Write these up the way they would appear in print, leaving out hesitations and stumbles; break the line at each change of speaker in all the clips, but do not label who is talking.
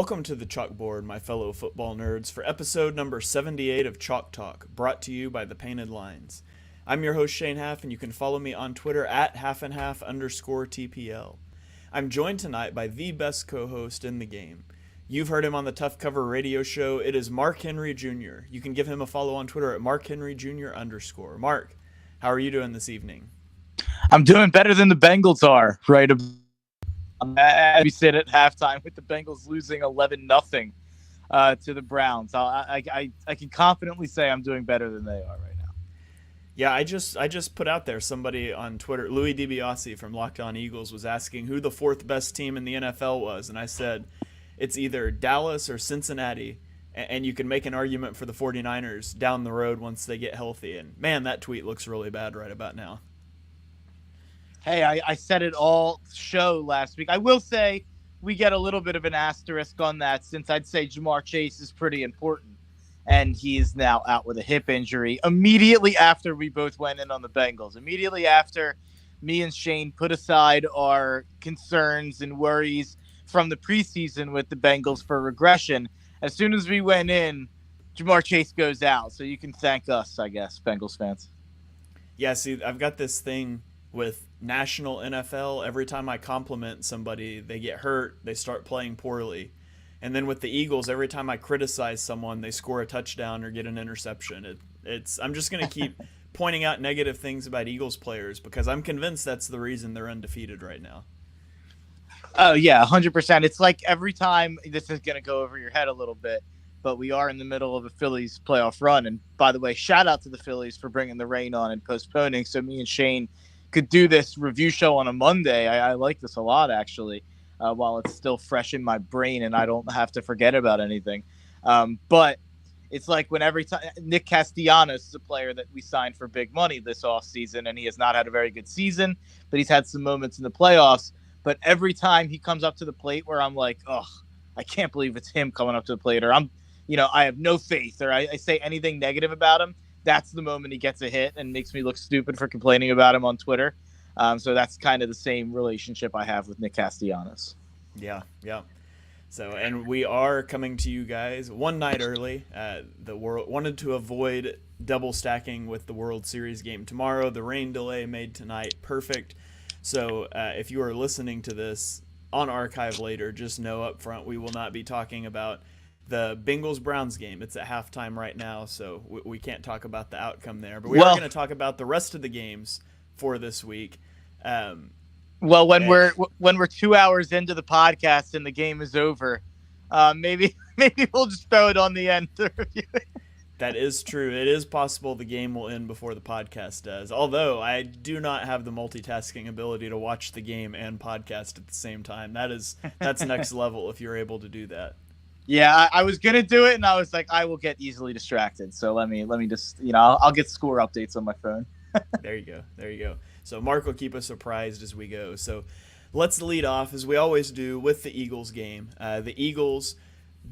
Welcome to the Chalkboard, my fellow football nerds, for episode number 78 of Chalk Talk, brought to you by The Painted Lines. I'm your host, Shane Half, and you can follow me on Twitter at halfandhalf_TPL. I'm joined tonight by the best co-host in the game. You've heard him on the Tough Cover radio show. It is Mark Henry Jr. You can give him a follow on Twitter at markhenryjr_. Mark, how are you doing this evening?
I'm doing better than the Bengals are, right? We sit at halftime with the Bengals losing 11-0 to the Browns. I can confidently say I'm doing better than they are right now.
Yeah, I just put out there, somebody on Twitter, Louis DiBiase from Locked On Eagles, was asking who the fourth best team in the NFL was, and I said it's either Dallas or Cincinnati, and you can make an argument for the 49ers down the road once they get healthy. And man, that tweet looks really bad right about now.
Hey, I said it all show last week. I will say we get a little bit of an asterisk on that, since I'd say Jamar Chase is pretty important, and he is now out with a hip injury immediately after we both went in on the Bengals. Immediately after me and Shane put aside our concerns and worries from the preseason with the Bengals for regression, as soon as we went in, Jamar Chase goes out. So you can thank us, I guess, Bengals fans.
Yeah, see, I've got this thing with national NFL. Every time I compliment somebody, they get hurt, they start playing poorly. And then with the Eagles, every time I criticize someone, they score a touchdown or get an interception. I'm just going to keep pointing out negative things about Eagles players because I'm convinced that's the reason they're undefeated right now.
Oh, yeah, 100%. It's like every time, this is going to go over your head a little bit, but we are in the middle of a Phillies playoff run. And by the way, shout out to the Phillies for bringing the rain on and postponing so me and Shane could do this review show on a Monday. I like this a lot, actually, while it's still fresh in my brain and I don't have to forget about anything. But it's like when every time Nick Castellanos is a player that we signed for big money this offseason, and he has not had a very good season, but he's had some moments in the playoffs. But every time he comes up to the plate where I'm like, oh, I can't believe it's him coming up to the plate, or I have no faith, or I say anything negative about him, that's the moment he gets a hit and makes me look stupid for complaining about him on Twitter. So that's kind of the same relationship I have with Nick Castellanos.
Yeah. So, and we are coming to you guys one night early. The world wanted to avoid double stacking with the World Series game tomorrow. The rain delay made tonight perfect. So if you are listening to this on archive later, just know up front we will not be talking about the Bengals-Browns game. It's at halftime right now, so we can't talk about the outcome there. But we are going to talk about the rest of the games for this week.
When we're 2 hours into the podcast and the game is over, maybe we'll just throw it on the end to review it.
That is true. It is possible the game will end before the podcast does. Although I do not have the multitasking ability to watch the game and podcast at the same time. That's next level if you're able to do that.
Yeah, I was gonna do it, and I was like, I will get easily distracted. So let me just, I'll get score updates on my phone.
There you go. So Mark will keep us surprised as we go. So let's lead off, as we always do, with the Eagles game. The Eagles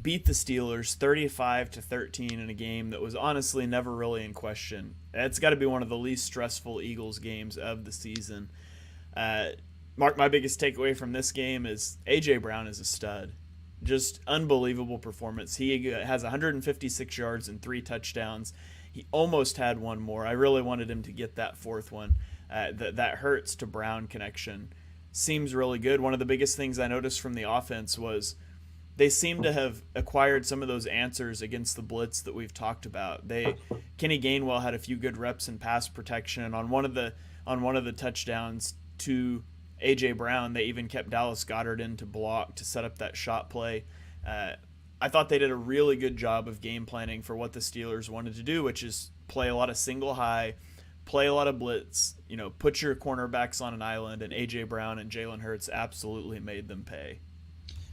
beat the Steelers 35-13 in a game that was honestly never really in question. It's got to be one of the least stressful Eagles games of the season. Mark, my biggest takeaway from this game is A.J. Brown is a stud. Just unbelievable performance. He has 156 yards and 3 touchdowns. He almost had one more. I really wanted him to get that fourth one. That Hurts to Brown connection seems really good. One of the biggest things I noticed from the offense was they seem to have acquired some of those answers against the blitz that we've talked about. Kenny Gainwell had a few good reps in pass protection on one of the touchdowns to A.J. Brown. They even kept Dallas Goedert in to block to set up that shot play. I thought they did a really good job of game planning for what the Steelers wanted to do, which is play a lot of single high, play a lot of blitz, put your cornerbacks on an island, and A.J. Brown and Jalen Hurts absolutely made them pay.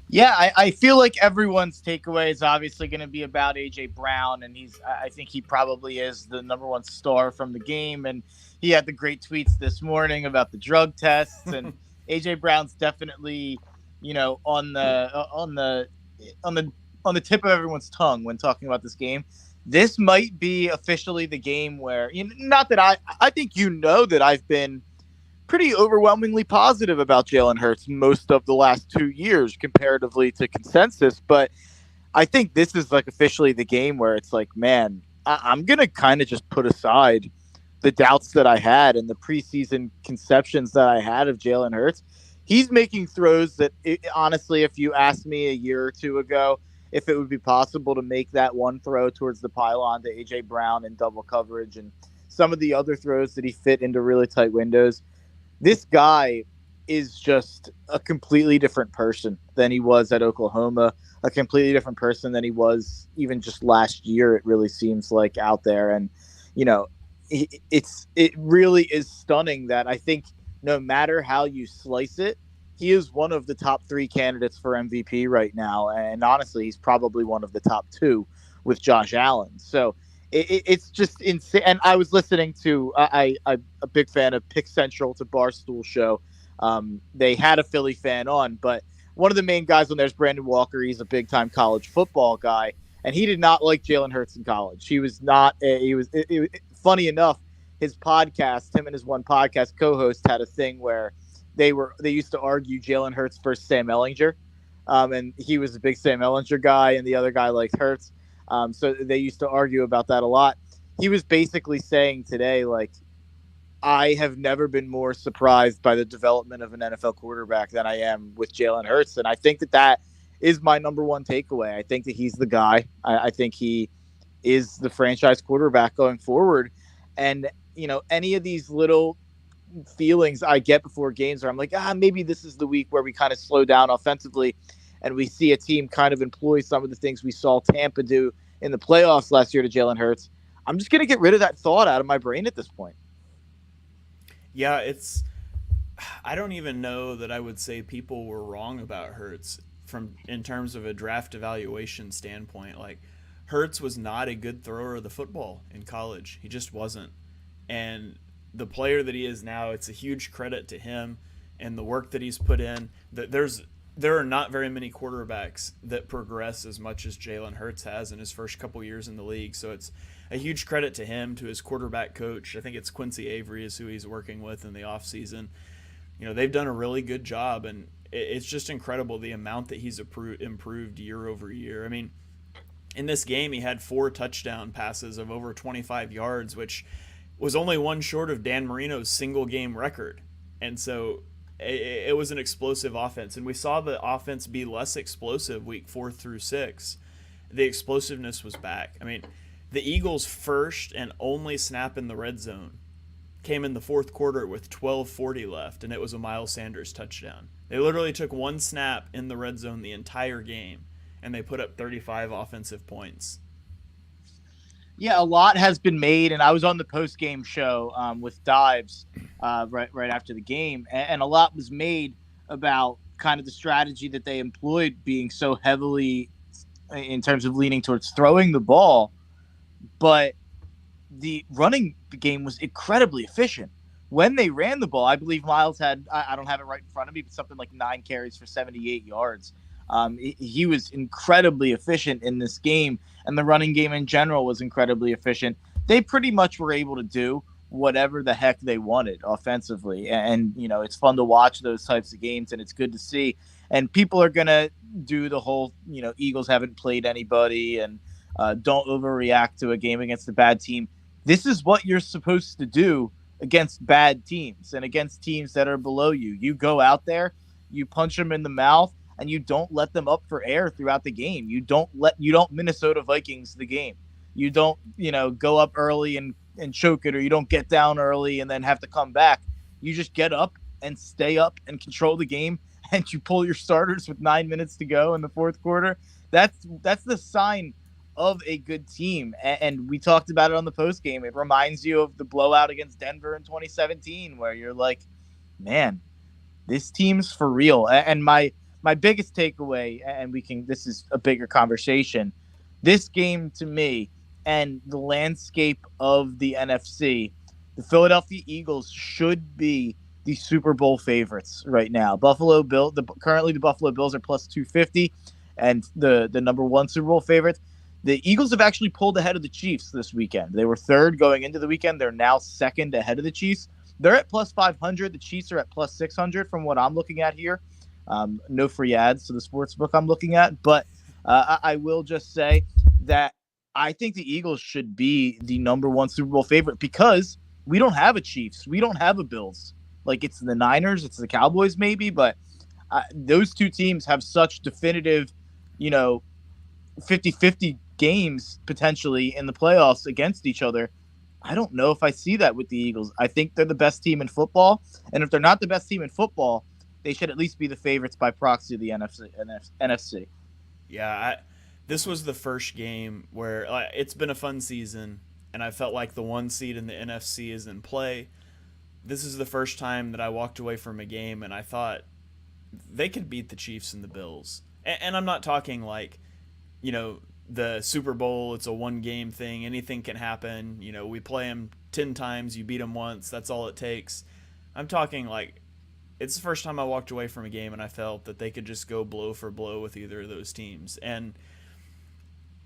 Yeah, I feel like everyone's takeaway is obviously going to be about A.J. Brown, and I think he probably is the number one star from the game, and he had the great tweets this morning about the drug tests, and A.J. Brown's definitely, on the tip of everyone's tongue when talking about this game. This might be officially the game where, not that I think that I've been pretty overwhelmingly positive about Jalen Hurts most of the last 2 years comparatively to consensus. But I think this is like officially the game where it's like, man, I'm going to kind of just put aside the doubts that I had and the preseason conceptions that I had of Jalen Hurts. He's making throws that, honestly, if you asked me a year or two ago if it would be possible to make that one throw towards the pylon to A.J. Brown in double coverage and some of the other throws that he fit into really tight windows, this guy is just a completely different person than he was at Oklahoma, a completely different person than he was even just last year, it really seems like, out there. And, you know, it really is stunning that I think no matter how you slice it, he is one of the top 3 candidates for MVP right now. And honestly, he's probably one of the top 2 with Josh Allen. So it's just insane. And I was listening to, I'm a big fan of Pick Central to Barstool Show. They had a Philly fan on, but one of the main guys on there is Brandon Walker. He's a big time college football guy, and he did not like Jalen Hurts in college. He was not, funny enough, his podcast, him and his one podcast co-host had a thing where they used to argue Jalen Hurts versus Sam Ehlinger. And he was a big Sam Ehlinger guy, and the other guy liked Hurts. So they used to argue about that a lot. He was basically saying today, like, I have never been more surprised by the development of an NFL quarterback than I am with Jalen Hurts. And I think that is my number one takeaway. I think that he's the guy. I think he is the franchise quarterback going forward. And, you know, any of these little feelings I get before games where I'm like, maybe this is the week where we kind of slow down offensively and we see a team kind of employ some of the things we saw Tampa do in the playoffs last year to Jalen Hurts. I'm just going to get rid of that thought out of my brain at this point.
Yeah, I don't even know that I would say people were wrong about Hurts in terms of a draft evaluation standpoint. Like, Hurts was not a good thrower of the football in college. He just wasn't. And the player that he is now, it's a huge credit to him and the work that he's put in. There are not very many quarterbacks that progress as much as Jalen Hurts has in his first couple years in the league. So it's a huge credit to him, to his quarterback coach. I think it's Quincy Avery is who he's working with in the offseason. You know, they've done a really good job, and it's just incredible the amount that he's improved year over year. I mean, in this game, he had 4 touchdown passes of over 25 yards, which was only one short of Dan Marino's single game record. And so it was an explosive offense. And we saw the offense be less explosive week 4 through 6. The explosiveness was back. I mean, the Eagles' first and only snap in the red zone came in the fourth quarter with 12:40 left, and it was a Miles Sanders touchdown. They literally took one snap in the red zone the entire game, and they put up 35 offensive points.
Yeah, a lot has been made, and I was on the post-game show with Dives right after the game, and a lot was made about kind of the strategy that they employed being so heavily in terms of leaning towards throwing the ball, but the running game was incredibly efficient. When they ran the ball, I believe Miles had, I don't have it right in front of me, but something like 9 carries for 78 yards. He was incredibly efficient in this game, and the running game in general was incredibly efficient. They pretty much were able to do whatever the heck they wanted offensively. And, you know, it's fun to watch those types of games, and it's good to see. And people are going to do the whole, you know, Eagles haven't played anybody and don't overreact to a game against a bad team. This is what you're supposed to do against bad teams and against teams that are below you. You go out there, you punch them in the mouth, and you don't let them up for air throughout the game. You don't Minnesota Vikings the game. You don't, you know, go up early and choke it, or you don't get down early and then have to come back. You just get up and stay up and control the game, and you pull your starters with 9 minutes to go in the fourth quarter. That's the sign of a good team. And we talked about it on the post game. It reminds you of the blowout against Denver in 2017, where you're like, man, this team's for real. And my biggest takeaway, and this is a bigger conversation, this game to me and the landscape of the NFC, the Philadelphia Eagles should be the Super Bowl favorites right now. Currently the Buffalo Bills are plus 250 and the number 1 Super Bowl favorites. The Eagles have actually pulled ahead of the Chiefs this weekend. They were third going into the weekend. They're now second ahead of the Chiefs. They're at plus 500. The Chiefs are at plus 600 from what I'm looking at here. No free ads to the sports book I'm looking at, but I will just say that I think the Eagles should be the number one Super Bowl favorite because we don't have a Chiefs. We don't have a Bills. Like, it's the Niners, it's the Cowboys maybe, but those two teams have such definitive, 50-50 games potentially in the playoffs against each other. I don't know if I see that with the Eagles. I think they're the best team in football, and if they're not the best team in football, they should at least be the favorites by proxy of the NFC.
Yeah, this was the first game where it's been a fun season, and I felt like the one seed in the NFC is in play. This is the first time that I walked away from a game, and I thought they could beat the Chiefs and the Bills. And I'm not talking like, the Super Bowl, it's a one-game thing. Anything can happen. We play them 10 times, you beat them once. That's all it takes. I'm talking like it's the first time I walked away from a game and I felt that they could just go blow for blow with either of those teams. And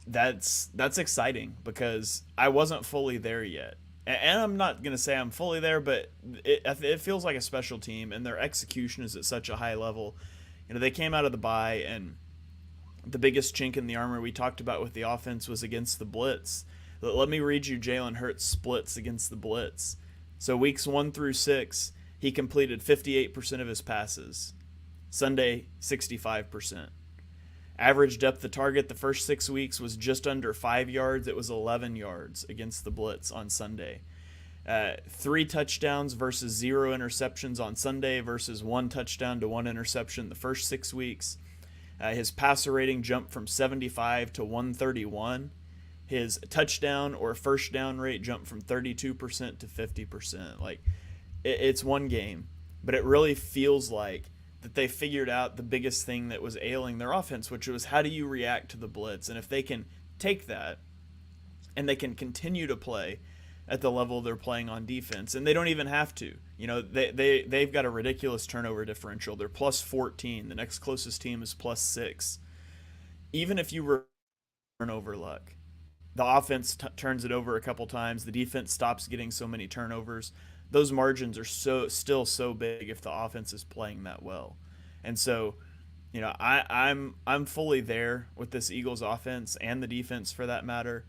that's exciting because I wasn't fully there yet. And I'm not going to say I'm fully there, but it feels like a special team, and their execution is at such a high level. They came out of the bye, and the biggest chink in the armor we talked about with the offense was against the blitz. Let me read you Jalen Hurts' splits against the blitz. So weeks 1 through 6, he completed 58% of his passes. Sunday, 65%. Average depth of target the first 6 weeks was just under 5 yards. It was 11 yards against the blitz on Sunday. 3 touchdowns versus 0 interceptions on Sunday versus 1 touchdown to 1 interception the first 6 weeks. His passer rating jumped from 75 to 131. His touchdown or first down rate jumped from 32% to 50%. Like, it's one game, but it really feels like that they figured out the biggest thing that was ailing their offense, which was how do you react to the blitz? And if they can take that and they can continue to play at the level they're playing on defense, and they don't even have to. They've got a ridiculous turnover differential. They're plus 14. The next closest team is plus 6. Even if you turnover luck, the offense turns it over a couple times. The defense stops getting so many turnovers. Those margins are still so big if the offense is playing that well. And so, I'm fully there with this Eagles offense and the defense for that matter.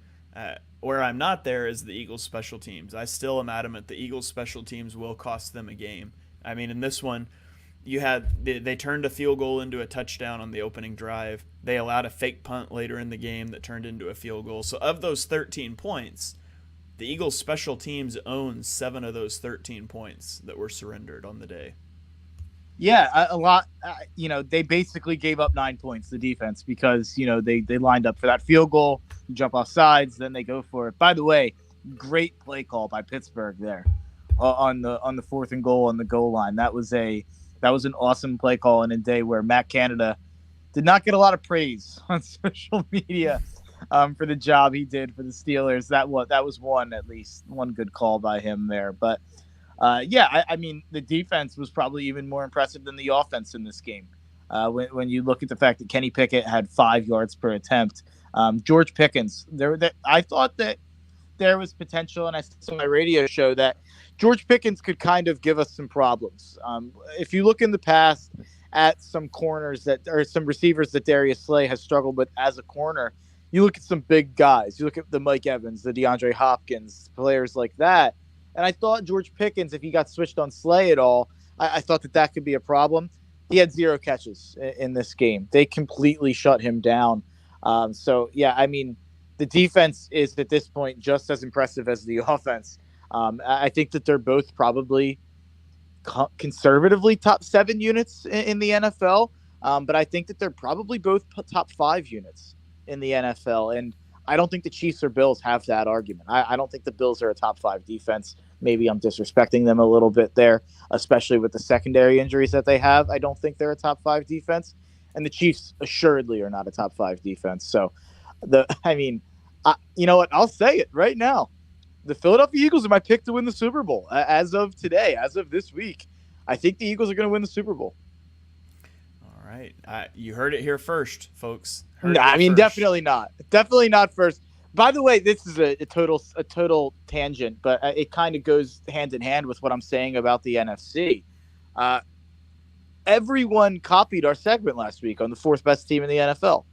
Where I'm not there is the Eagles special teams. I still am adamant the Eagles special teams will cost them a game. I mean, in this one, they turned a field goal into a touchdown on the opening drive. They allowed a fake punt later in the game that turned into a field goal. So of those 13 points, the Eagles special teams own 7 of those 13 points that were surrendered on the day.
Yeah, a lot. They basically gave up 9 points, the defense, because, they lined up for that field goal, jump off sides, then they go for it. By the way, great play call by Pittsburgh there on the 4th and goal on the goal line. That was an awesome play call in a day where Matt Canada did not get a lot of praise on social media for the job he did for the Steelers. That was one good call by him there. But I mean, the defense was probably even more impressive than the offense in this game. When you look at the fact that Kenny Pickett had 5 yards per attempt, George Pickens, I thought that there was potential, and I said on my radio show that George Pickens could kind of give us some problems. If you look in the past at some corners or some receivers that Darius Slay has struggled with as a corner, you look at some big guys. You look at the Mike Evans, the DeAndre Hopkins, players like that. And I thought George Pickens, if he got switched on Slay at all, I thought that could be a problem. He had 0 catches in this game. They completely shut him down. I mean, the defense is at this point just as impressive as the offense. I think that they're both probably conservatively top 7 units in the NFL. But I think that they're probably both top 5 units in the NFL. And I don't think the Chiefs or Bills have that argument. I don't think the Bills are a top 5 defense. Maybe I'm disrespecting them a little bit there, especially with the secondary injuries that they have. I don't think they're a top 5 defense. And the Chiefs assuredly are not a top 5 defense. So, you know what? I'll say it right now. The Philadelphia Eagles are my pick to win the Super Bowl. As of today, as of this week, I think the Eagles are going to win the Super Bowl.
All right. You heard it here first, folks.
Definitely not. Definitely not first. By the way, this is a total tangent, but it kind of goes hand in hand with what I'm saying about the NFC. Uh, Everyone copied our segment last week on the fourth best team in the NFL.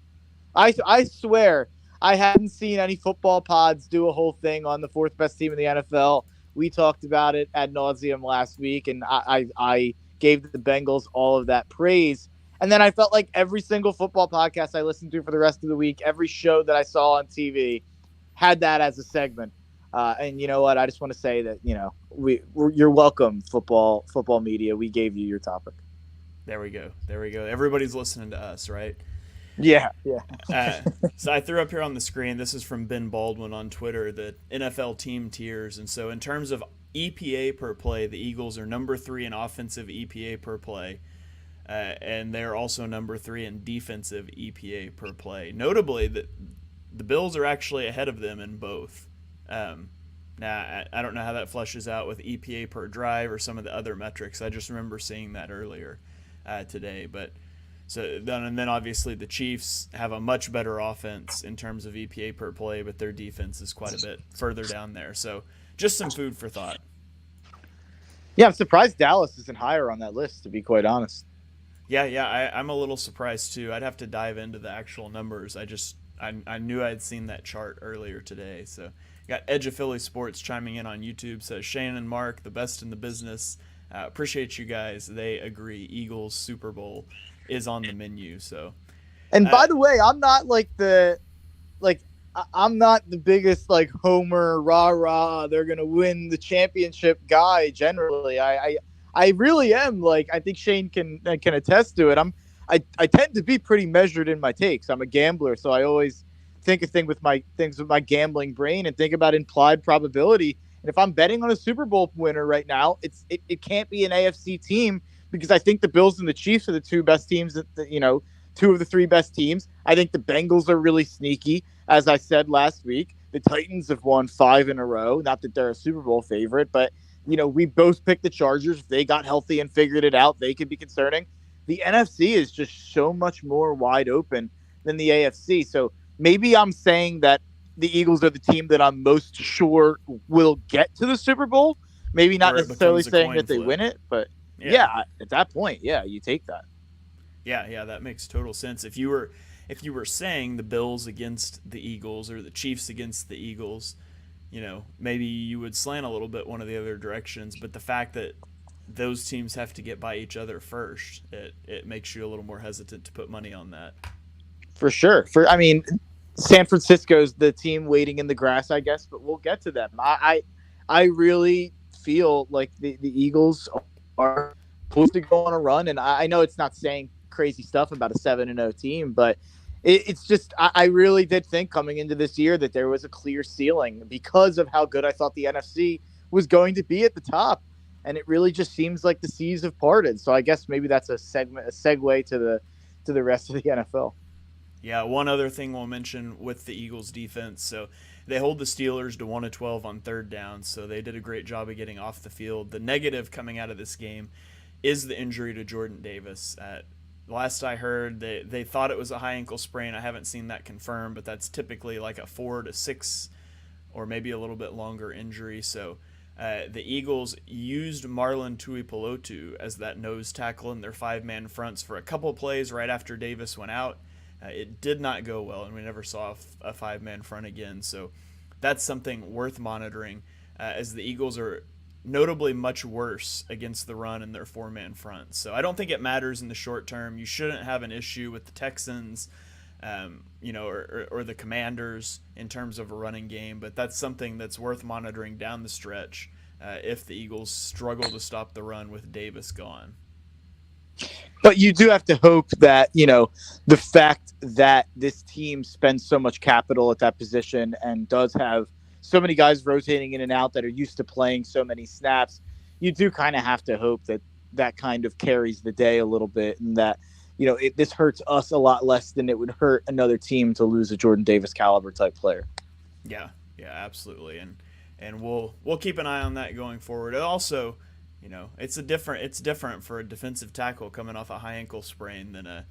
I swear I hadn't seen any football pods do a whole thing on the fourth best team in the NFL. We talked about it ad nauseum last week, and I gave the Bengals all of that praise. And then I felt like every single football podcast I listened to for the rest of the week, every show that I saw on TV, had that as a segment. And you know what? I just want to say that you're welcome, football media. We gave you your topic.
There we go. There we go. Everybody's listening to us, right?
Yeah, yeah.
So I threw up here on the screen. This is from Ben Baldwin on Twitter, the NFL team tiers. And so in terms of EPA per play, the Eagles are number 3 in offensive EPA per play. And they're also number 3 in defensive EPA per play. Notably, that the Bills are actually ahead of them in both. Now, I don't know how that flushes out with EPA per drive or some of the other metrics. I just remember seeing that earlier today. But and then obviously the Chiefs have a much better offense in terms of EPA per play, but their defense is quite a bit further down there. So just some food for thought.
Yeah, I'm surprised Dallas isn't higher on that list, to be quite honest.
Yeah, I'm a little surprised too. I'd have to dive into the actual numbers. I knew I'd seen that chart earlier today. So got Edge of Philly Sports chiming in on YouTube, says Shane and Mark, the best in the business. Appreciate you guys. They agree. Eagles Super Bowl is on the menu. So,
and by the way, I'm not I'm not the biggest homer rah they're gonna win the championship guy. Generally, I really am. I think Shane can attest to it. I tend to be pretty measured in my takes. I'm a gambler, so I always think of things with my gambling brain and think about implied probability. And if I'm betting on a Super Bowl winner right now, it can't be an AFC team, because I think the Bills and the Chiefs are the two best teams, two of the three best teams. I think the Bengals are really sneaky. As I said last week, the Titans have won 5 in a row. Not that they're a Super Bowl favorite, but we both picked the Chargers. If they got healthy and figured it out, they could be concerning. The NFC is just so much more wide open than the AFC. So maybe I'm saying that the Eagles are the team that I'm most sure will get to the Super Bowl. Maybe not necessarily saying that they win it, but yeah, at that point, yeah, you take that.
Yeah, that makes total sense. If you were saying the Bills against the Eagles or the Chiefs against the Eagles, maybe you would slant a little bit one of the other directions. But the fact that those teams have to get by each other first, it makes you a little more hesitant to put money on that.
For sure. San Francisco's the team waiting in the grass, I guess, but we'll get to them. I really feel like the Eagles are supposed to go on a run, and I know it's not saying crazy stuff about a 7-0 team, but it's just I really did think coming into this year that there was a clear ceiling because of how good I thought the NFC was going to be at the top, and it really just seems like the seas have parted. So I guess maybe that's a segue to the rest of the NFL.
Yeah, one other thing we'll mention with the Eagles defense. So they hold the Steelers to 1-12 on third down, so they did a great job of getting off the field. The negative coming out of this game is the injury to Jordan Davis. Last I heard, they thought it was a high ankle sprain. I haven't seen that confirmed, but that's typically like a 4 to 6 or maybe a little bit longer injury. So the Eagles used Marlon Tuipulotu as that nose tackle in their 5-man fronts for a couple of plays right after Davis went out. It did not go well, and we never saw a 5-man front again. So that's something worth monitoring, as the Eagles are notably much worse against the run in their 4-man front. So I don't think it matters in the short term. You shouldn't have an issue with the Texans, or the Commanders in terms of a running game, but that's something that's worth monitoring down the stretch if the Eagles struggle to stop the run with Davis gone.
But you do have to hope that, the fact that this team spends so much capital at that position and does have so many guys rotating in and out that are used to playing so many snaps, you do kind of have to hope that that kind of carries the day a little bit, and that, this hurts us a lot less than it would hurt another team to lose a Jordan Davis caliber type player.
Yeah, absolutely. And we'll keep an eye on that going forward. And also, it's different for a defensive tackle coming off a high ankle sprain than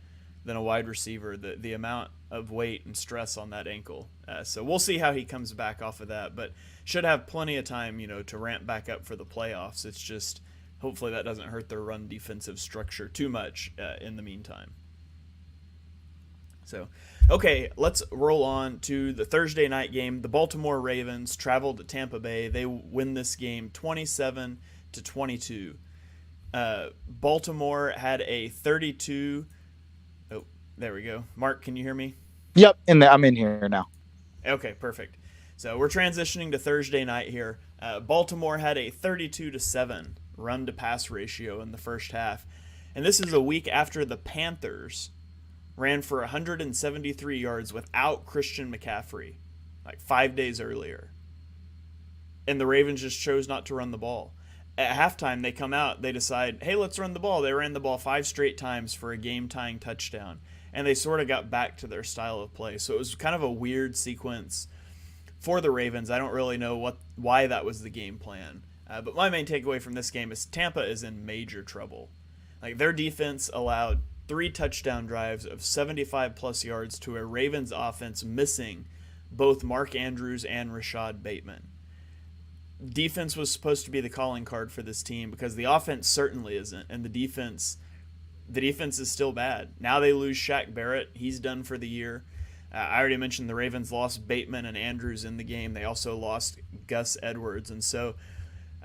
than a wide receiver. The amount of weight and stress on that ankle. So we'll see how he comes back off of that, but should have plenty of time, to ramp back up for the playoffs. It's just hopefully that doesn't hurt their run defensive structure too much in the meantime. So, okay, let's roll on to the Thursday night game. The Baltimore Ravens traveled to Tampa Bay. They win this game 27-22. Baltimore had a 32. Oh, there we go. Mark, can you hear me?
Yep, I'm in here now.
Okay, perfect. So we're transitioning to Thursday night here. Baltimore had a 32-7 run to pass ratio in the first half. And this is a week after the Panthers ran for 173 yards without Christian McCaffrey, like 5 days earlier. And the Ravens just chose not to run the ball. At halftime, they come out, they decide, hey, let's run the ball. They ran the ball 5 straight times for a game-tying touchdown. And they sort of got back to their style of play. So it was kind of a weird sequence for the Ravens. I don't really know why that was the game plan. But my main takeaway from this game is Tampa is in major trouble. Like, their defense allowed 3 touchdown drives of 75-plus yards to a Ravens offense missing both Mark Andrews and Rashad Bateman. Defense was supposed to be the calling card for this team because the offense certainly isn't, and the defense is still bad. Now they lose Shaq Barrett. He's done for the year. I already mentioned the Ravens lost Bateman and Andrews in the game. They also lost Gus Edwards, and so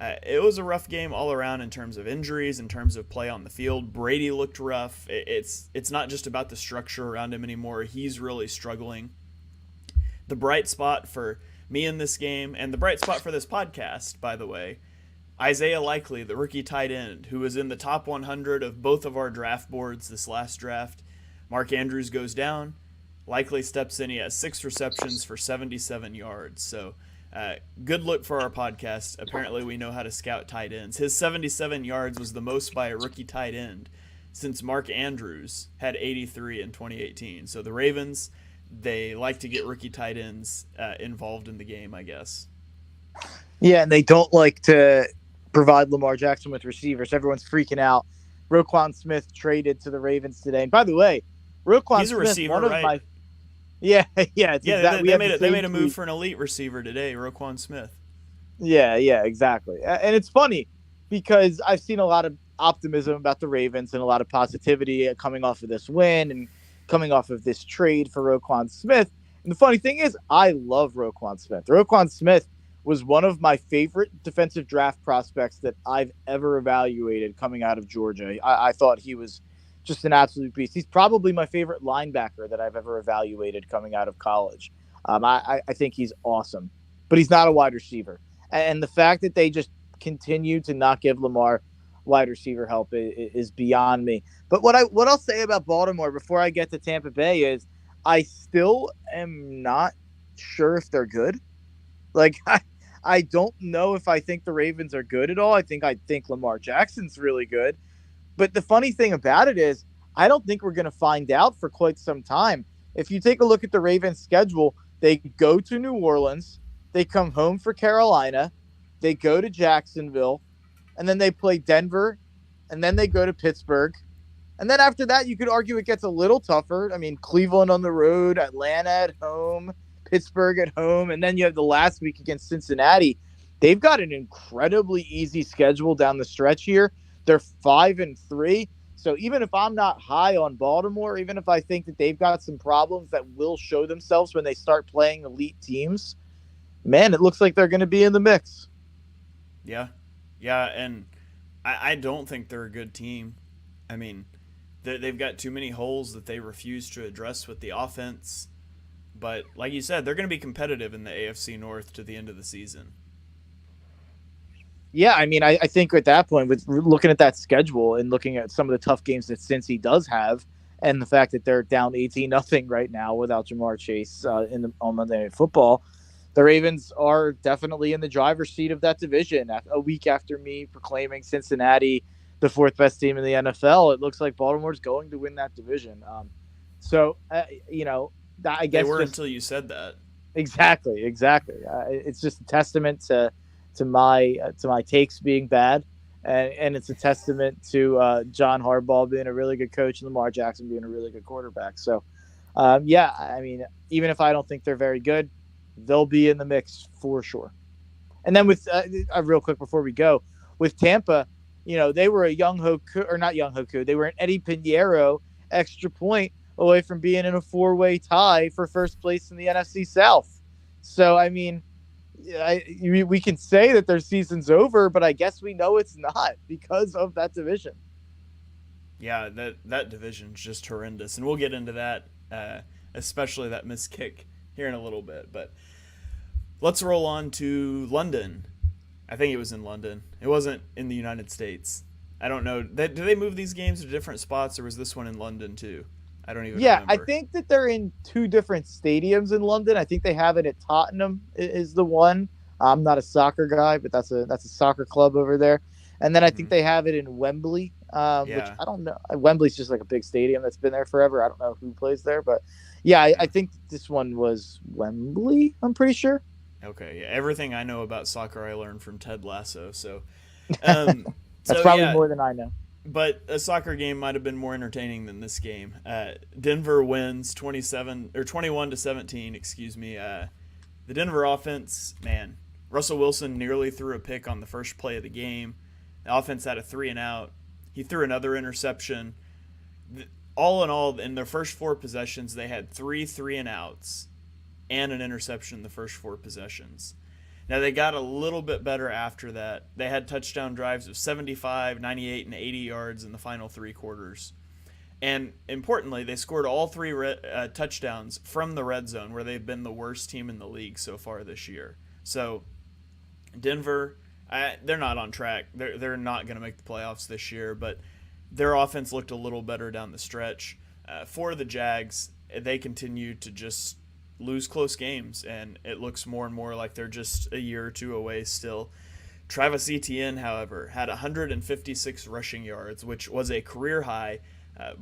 it was a rough game all around in terms of injuries, in terms of play on the field. Brady looked rough. It's not just about the structure around him anymore. He's really struggling. The bright spot for me in this game, and the bright spot for this podcast, by the way, Isaiah Likely, the rookie tight end, who was in the top 100 of both of our draft boards this last draft. Mark Andrews goes down. Likely steps in. He has 6 receptions for 77 yards. So good look for our podcast. Apparently we know how to scout tight ends. His 77 yards was the most by a rookie tight end since Mark Andrews had 83 in 2018. So the Ravens, they like to get rookie tight ends involved in the game, I guess.
Yeah, and they don't like to provide Lamar Jackson with receivers. Everyone's freaking out. Roquan Smith traded to the Ravens today. And by the way, Roquan
He's a
Smith,
receiver,
one of
right?
my Yeah.
They made a move for an elite receiver today, Roquan Smith.
Yeah, exactly. And it's funny because I've seen a lot of optimism about the Ravens and a lot of positivity coming off of this win and coming off of this trade for Roquan Smith. And the funny thing is, I love Roquan Smith. Roquan Smith was one of my favorite defensive draft prospects that I've ever evaluated coming out of Georgia. I thought he was just an absolute beast. He's probably my favorite linebacker that I've ever evaluated coming out of college. I think he's awesome, but he's not a wide receiver. And the fact that they just continue to not give Lamar wide receiver help is beyond me. But what I'll say about Baltimore before I get to Tampa Bay is I still am not sure if they're good. Like, I don't know if I think the Ravens are good at all. I think Lamar Jackson's really good. But the funny thing about it is I don't think we're going to find out for quite some time. If you take a look at the Ravens schedule, they go to New Orleans, they come home for Carolina, they go to Jacksonville, and then they play Denver, and then they go to Pittsburgh. And then after that, you could argue it gets a little tougher. I mean, Cleveland on the road, Atlanta at home, Pittsburgh at home, and then you have the last week against Cincinnati. They've got an incredibly easy schedule down the stretch here. They're 5-3. So even if I'm not high on Baltimore, even if I think that they've got some problems that will show themselves when they start playing elite teams, man, it looks like they're going to be in the mix.
Yeah, and I don't think they're a good team. I mean, they've got too many holes that they refuse to address with the offense. But like you said, they're going to be competitive in the AFC North to the end of the season.
Yeah, I mean, I think at that point, with looking at that schedule and looking at some of the tough games that Cincy does have, and the fact that they're down 18-0 right now without Jamar Chase on Monday Night Football, the Ravens are definitely in the driver's seat of that division. A week after me proclaiming Cincinnati the 4th best team in the NFL, it looks like Baltimore's going to win that division. I guess
they were until you said that.
Exactly. It's just a testament to my takes being bad and it's a testament to John Harbaugh being a really good coach and Lamar Jackson being a really good quarterback. So, yeah, I mean, even if I don't think they're very good, they'll be in the mix for sure. And then with real quick before we go, with Tampa, they were a young Hoku, or not young Hoku, they were an Eddie Pinheiro extra point away from being in a 4-way tie for first place in the NFC South. So, I mean, we can say that their season's over, but I guess we know it's not because of that division.
Yeah, that division's just horrendous, and we'll get into that, especially that missed kick here in a little bit. But let's roll on to London. I think it was in London. It wasn't in the United States. I don't know. Do they move these games to different spots, or was this one in London too? I don't even remember.
I think that they're in two different stadiums in London. I think they have it at Tottenham is the one. I'm not a soccer guy, but that's a soccer club over there. And then I think they have it in Wembley, which I don't know. Wembley's just like a big stadium that's been there forever. I don't know who plays there, but yeah, I think this one was Wembley. I'm pretty sure.
Okay, yeah. Everything I know about soccer I learned from Ted Lasso, so
that's probably more than I know.
But a soccer game might have been more entertaining than this game. Denver wins 21-17. Excuse me. The Denver offense, man, Russell Wilson nearly threw a pick on the first play of the game. The offense had a 3-and-out. He threw another interception. All in all, in their first 4 possessions, they had 3 3-and-outs and an interception in the first 4 possessions. Now, they got a little bit better after that. They had touchdown drives of 75, 98, and 80 yards in the final 3 quarters. And importantly, they scored all 3 touchdowns from the red zone, where they've been the worst team in the league so far this year. So, Denver, they're not on track. They're not going to make the playoffs this year, but their offense looked a little better down the stretch. For the Jags, they continue to just lose close games, and it looks more and more like they're just a year or 2 away still. Travis Etienne, however, had 156 rushing yards, which was a career high,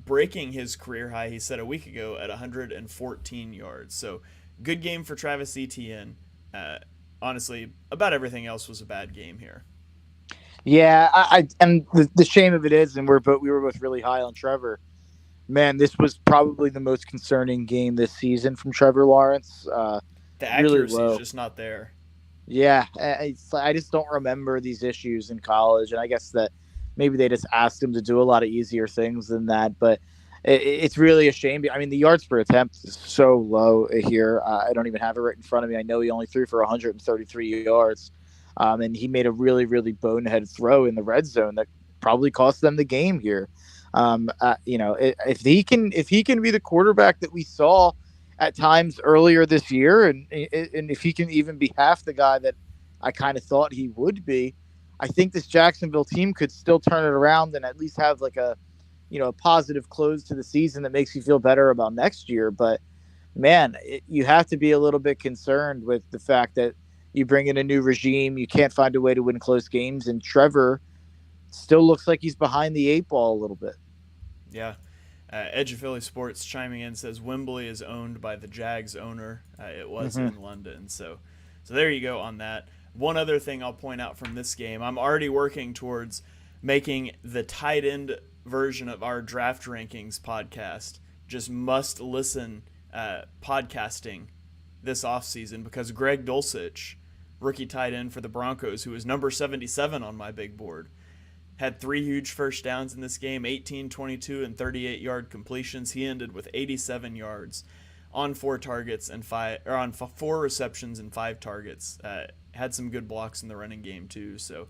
breaking his career high, he said a week ago, at 114 yards. So good game for Travis Etienne. Honestly, about everything else was a bad game here.
Yeah, and the shame of it is, and we were both really high on Trevor. Man, this was probably the most concerning game this season from Trevor Lawrence.
The accuracy is just not there.
Yeah, I just don't remember these issues in college, and I guess that maybe they just asked him to do a lot of easier things than that. But it's really a shame. I mean, the yards per attempt is so low here. I don't even have it right in front of me. I know he only threw for 133 yards, and he made a really, really bonehead throw in the red zone that probably cost them the game here. If he can be the quarterback that we saw at times earlier this year, and if he can even be half the guy that I kind of thought he would be, I think this Jacksonville team could still turn it around and at least have like a positive close to the season that makes you feel better about next year. But man, you have to be a little bit concerned with the fact that you bring in a new regime, you can't find a way to win close games, and Trevor still looks like he's behind the 8 ball a little bit.
Yeah. Edge of Philly Sports chiming in says Wembley is owned by the Jags owner. It was in London. So there you go on that. One other thing I'll point out from this game, I'm already working towards making the tight end version of our draft rankings podcast just must listen podcasting this offseason, because Greg Dulcich, rookie tight end for the Broncos, who is number 77 on my big board, had 3 huge first downs in this game, 18, 22, and 38-yard completions. He ended with 87 yards on 4 targets and 4 receptions and 5 targets. Had some good blocks in the running game too. So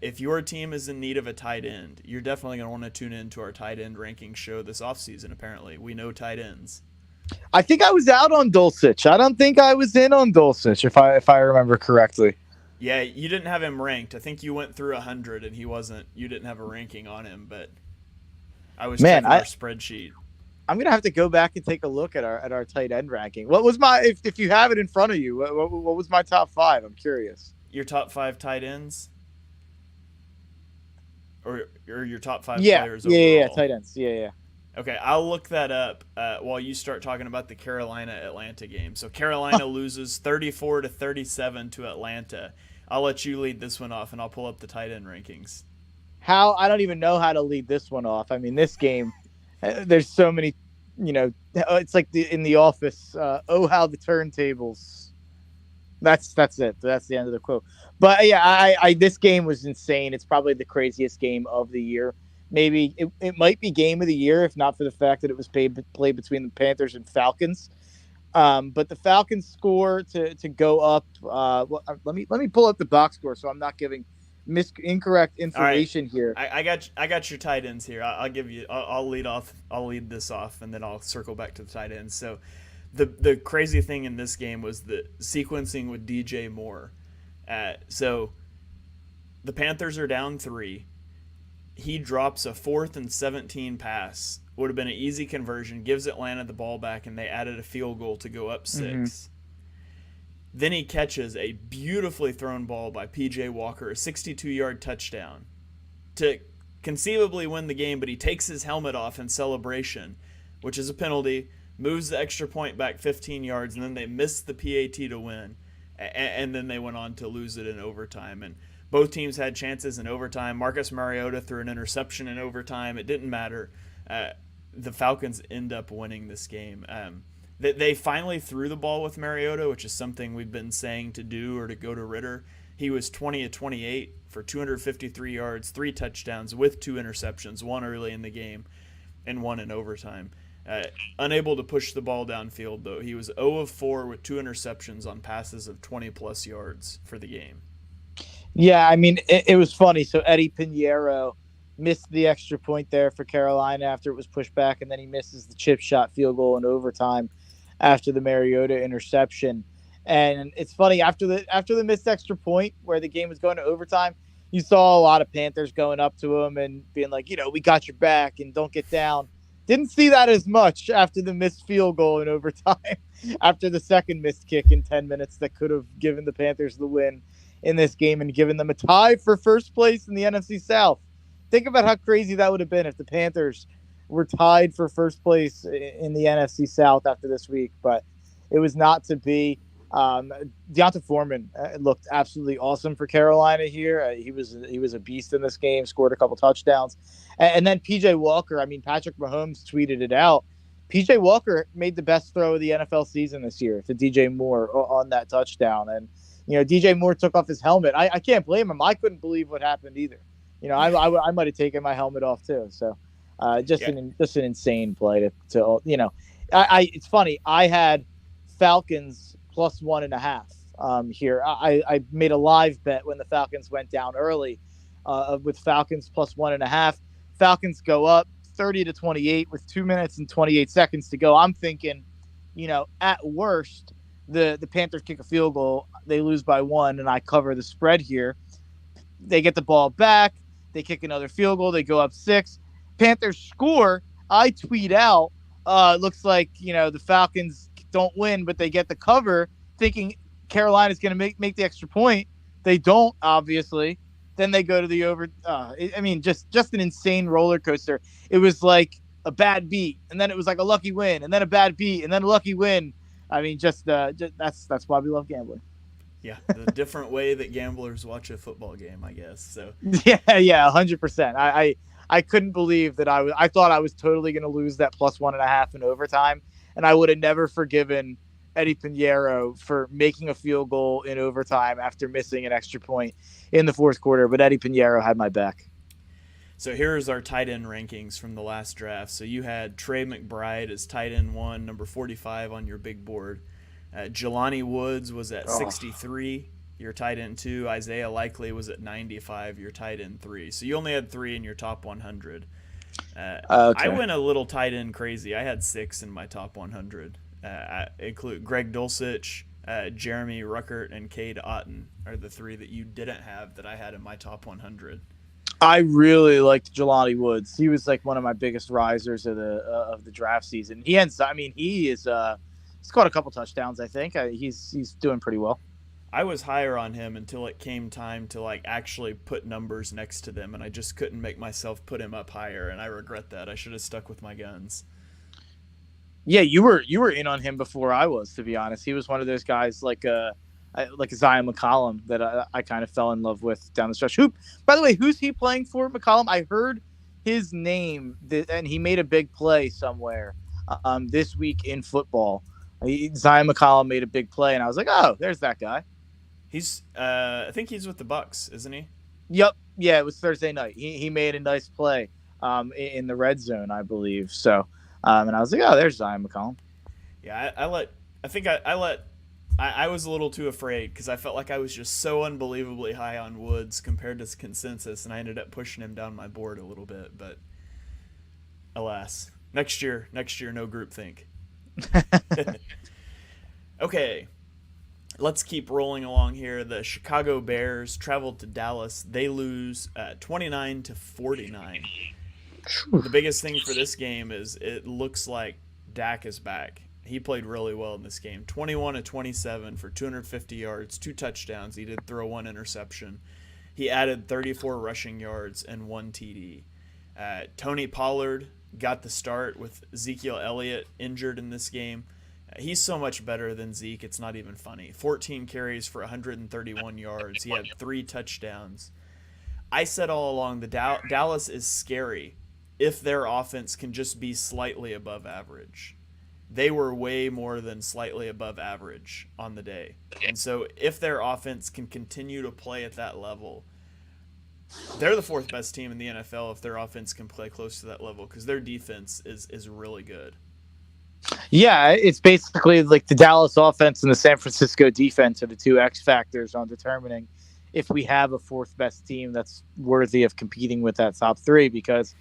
if your team is in need of a tight end, you're definitely going to want to tune in to our tight end ranking show this offseason. Apparently, we know tight ends.
I think I was out on Dulcich. I don't think I was in on Dulcich, if I remember correctly.
Yeah, you didn't have him ranked. I think you went through 100 and he wasn't. You didn't have a ranking on him, but I was checking our spreadsheet.
I'm gonna have to go back and take a look at our tight end ranking. What was my if you have it in front of you? What was my top 5? I'm curious.
Your top 5 tight ends, or your top 5 players
overall?
Yeah,
tight ends. Yeah.
Okay, I'll look that up while you start talking about the Carolina-Atlanta game. So Carolina loses 34-37 to Atlanta. I'll let you lead this one off, and I'll pull up the tight end rankings.
how I don't even know how to lead this one off. I mean, this game, there's so many, it's like in the office. Oh, how the turntables. That's it. That's the end of the quote. But yeah, I this game was insane. It's probably the craziest game of the year. Maybe it might be game of the year if not for the fact that it was played between the Panthers and Falcons. But the Falcons score to go up. Let me pull up the box score so I'm not giving incorrect information here.
I got your tight ends here. I'll give you. I'll lead off. I'll lead this off, and then I'll circle back to the tight ends. So, the crazy thing in this game was the sequencing with DJ Moore. So, the Panthers are down 3. He drops a 4th and 17 pass. Would have been an easy conversion. Gives Atlanta the ball back, and they added a field goal to go up 6. Mm-hmm. Then he catches a beautifully thrown ball by P.J. Walker, a 62-yard touchdown to conceivably win the game, but he takes his helmet off in celebration, which is a penalty, moves the extra point back 15 yards, and then they miss the PAT to win, and then they went on to lose it in overtime. And both teams had chances in overtime. Marcus Mariota threw an interception in overtime. It didn't matter. The Falcons end up winning this game. They finally threw the ball with Mariota, which is something we've been saying to do or to go to Ritter. He was 20 of 28 for 253 yards, 3 touchdowns with 2 interceptions, 1 early in the game and 1 in overtime. Unable to push the ball downfield, though. He was 0 of 4 with 2 interceptions on passes of 20-plus yards for the game.
Yeah, I mean, it was funny. So Eddie Pinheiro missed the extra point there for Carolina after it was pushed back, and then he misses the chip shot field goal in overtime after the Mariota interception. And it's funny, after the missed extra point where the game was going to overtime, you saw a lot of Panthers going up to him and being like, we got your back and don't get down. Didn't see that as much after the missed field goal in overtime, after the second missed kick in 10 minutes that could have given the Panthers the win in this game and given them a tie for first place in the NFC South. Think about how crazy that would have been if the Panthers were tied for first place in the NFC South after this week, but it was not to be. Deonta Foreman looked absolutely awesome for Carolina here. He was a beast in this game, scored a couple touchdowns. And then P.J. Walker, Patrick Mahomes tweeted it out. P.J. Walker made the best throw of the NFL season this year to DJ Moore on that touchdown. And, DJ Moore took off his helmet. I can't blame him. I couldn't believe what happened either. I might have taken my helmet off too. So just an insane play to it's funny. I had Falcons plus 1.5 here. I made a live bet when the Falcons went down early with Falcons plus 1.5. Falcons go up 30-28 with 2 minutes and 28 seconds to go. I'm thinking, at worst, the Panthers kick a field goal, they lose by 1, and I cover the spread here. They get the ball back. They kick another field goal. They go up 6. Panthers score. I tweet out, looks like, the Falcons don't win, but they get the cover, thinking Carolina's going to make the extra point. They don't, obviously. Then they go to the over. Just an insane roller coaster. It was like a bad beat, and then it was like a lucky win, and then a bad beat, and then a lucky win. That's why we love gambling.
Yeah, the different way that gamblers watch a football game, I guess. So
yeah, 100%. I couldn't believe that I thought I was totally going to lose that plus 1.5 in overtime, and I would have never forgiven Eddie Pinheiro for making a field goal in overtime after missing an extra point in the fourth quarter. But Eddie Pinheiro had my back.
So here's our tight end rankings from the last draft. So you had Trey McBride as tight end 1, number 45 on your big board. Jelani Woods was at 63, your tight end 2. Isaiah Likely was at 95, your tight end 3. So you only had 3 in your top 100. Okay. I went a little tight end crazy. I had 6 in my top 100. I include Greg Dulcich, Jeremy Ruckert, and Cade Otton are the 3 that you didn't have that I had in my top 100.
I really liked Jelani Woods. He was like one of my biggest risers of the draft season. He's caught a couple touchdowns, I think. He's doing pretty well.
I was higher on him until it came time to actually put numbers next to them, and I just couldn't make myself put him up higher, and I regret that. I should have stuck with my guns. Yeah,
you were in on him before I was, to be honest. He was one of those guys like Zion McCollum that I kind of fell in love with down the stretch. By the way, who's he playing for, McCollum? I heard his name, and he made a big play somewhere this week in football. Zion McCollum made a big play, and I was like, oh, there's that guy.
He's I think he's with the Bucks, isn't he?
Yep. Yeah, it was Thursday night. He made a nice play in the red zone, I believe. So, and I was like, oh, there's Zion McCollum.
Yeah, I was a little too afraid because I felt like I was just so unbelievably high on Woods compared to consensus, and I ended up pushing him down my board a little bit. But alas, next year, no groupthink. Okay, let's keep rolling along here. The Chicago Bears traveled to Dallas. They lose 29-49. The biggest thing for this game is it looks like Dak is back. He played really well in this game. 21-27 for 250 yards, 2 touchdowns. He did throw 1 interception. He added 34 rushing yards and 1 TD. Tony Pollard got the start with Ezekiel Elliott injured in this game. He's so much better than Zeke, it's not even funny. 14 carries for 131 yards. He had 3 touchdowns. I said all along the Dallas is scary if their offense can just be slightly above average. They were way more than slightly above average on the day. And so if their offense can continue to play at that level, they're the 4th best team in the NFL if their offense can play close to that level because their defense is really good.
Yeah, it's basically like the Dallas offense and the San Francisco defense are the 2 X factors on determining if we have a 4th best team that's worthy of competing with that top 3, because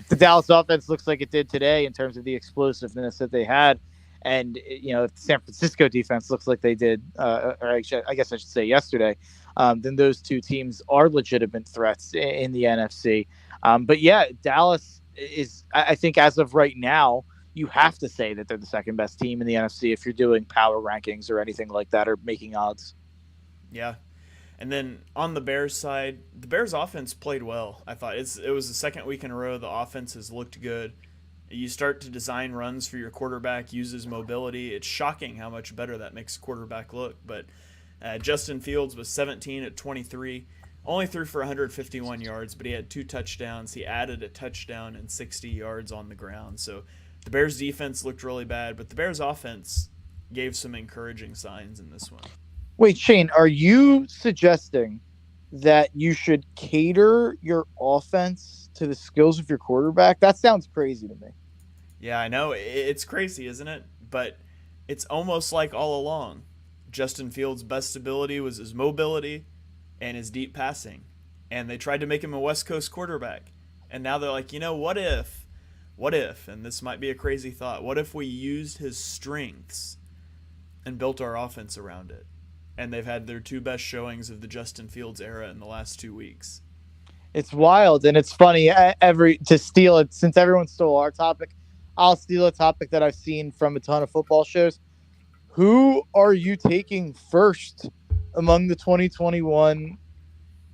the Dallas offense looks like it did today in terms of the explosiveness that they had. And, if the San Francisco defense looks like they did, or I guess I should say yesterday, then those 2 teams are legitimate threats in the NFC. But yeah, Dallas is, I think as of right now, you have to say that they're the 2nd best team in the NFC if you're doing power rankings or anything like that or making odds.
Yeah. And then on the Bears side, the Bears offense played well. I thought it was the 2nd week in a row the offense has looked good. You start to design runs for your quarterback, uses mobility. It's shocking how much better that makes quarterback look. But Justin Fields was 17-23, only threw for 151 yards, but he had 2 touchdowns. He added a touchdown and 60 yards on the ground. So the Bears defense looked really bad, but the Bears offense gave some encouraging signs in this one.
Wait, Shane, are you suggesting that you should cater your offense to the skills of your quarterback? That sounds crazy to me.
Yeah, I know. It's crazy, isn't it? But it's almost like all along. Justin Fields' best ability was his mobility and his deep passing. And they tried to make him a West Coast quarterback. And now they're like, what if, and this might be a crazy thought, what if we used his strengths and built our offense around it? And they've had their 2 best showings of the Justin Fields era in the last 2 weeks.
It's wild, and it's funny. To steal it, since everyone stole our topic, I'll steal a topic that I've seen from a ton of football shows. Who are you taking first among the 2021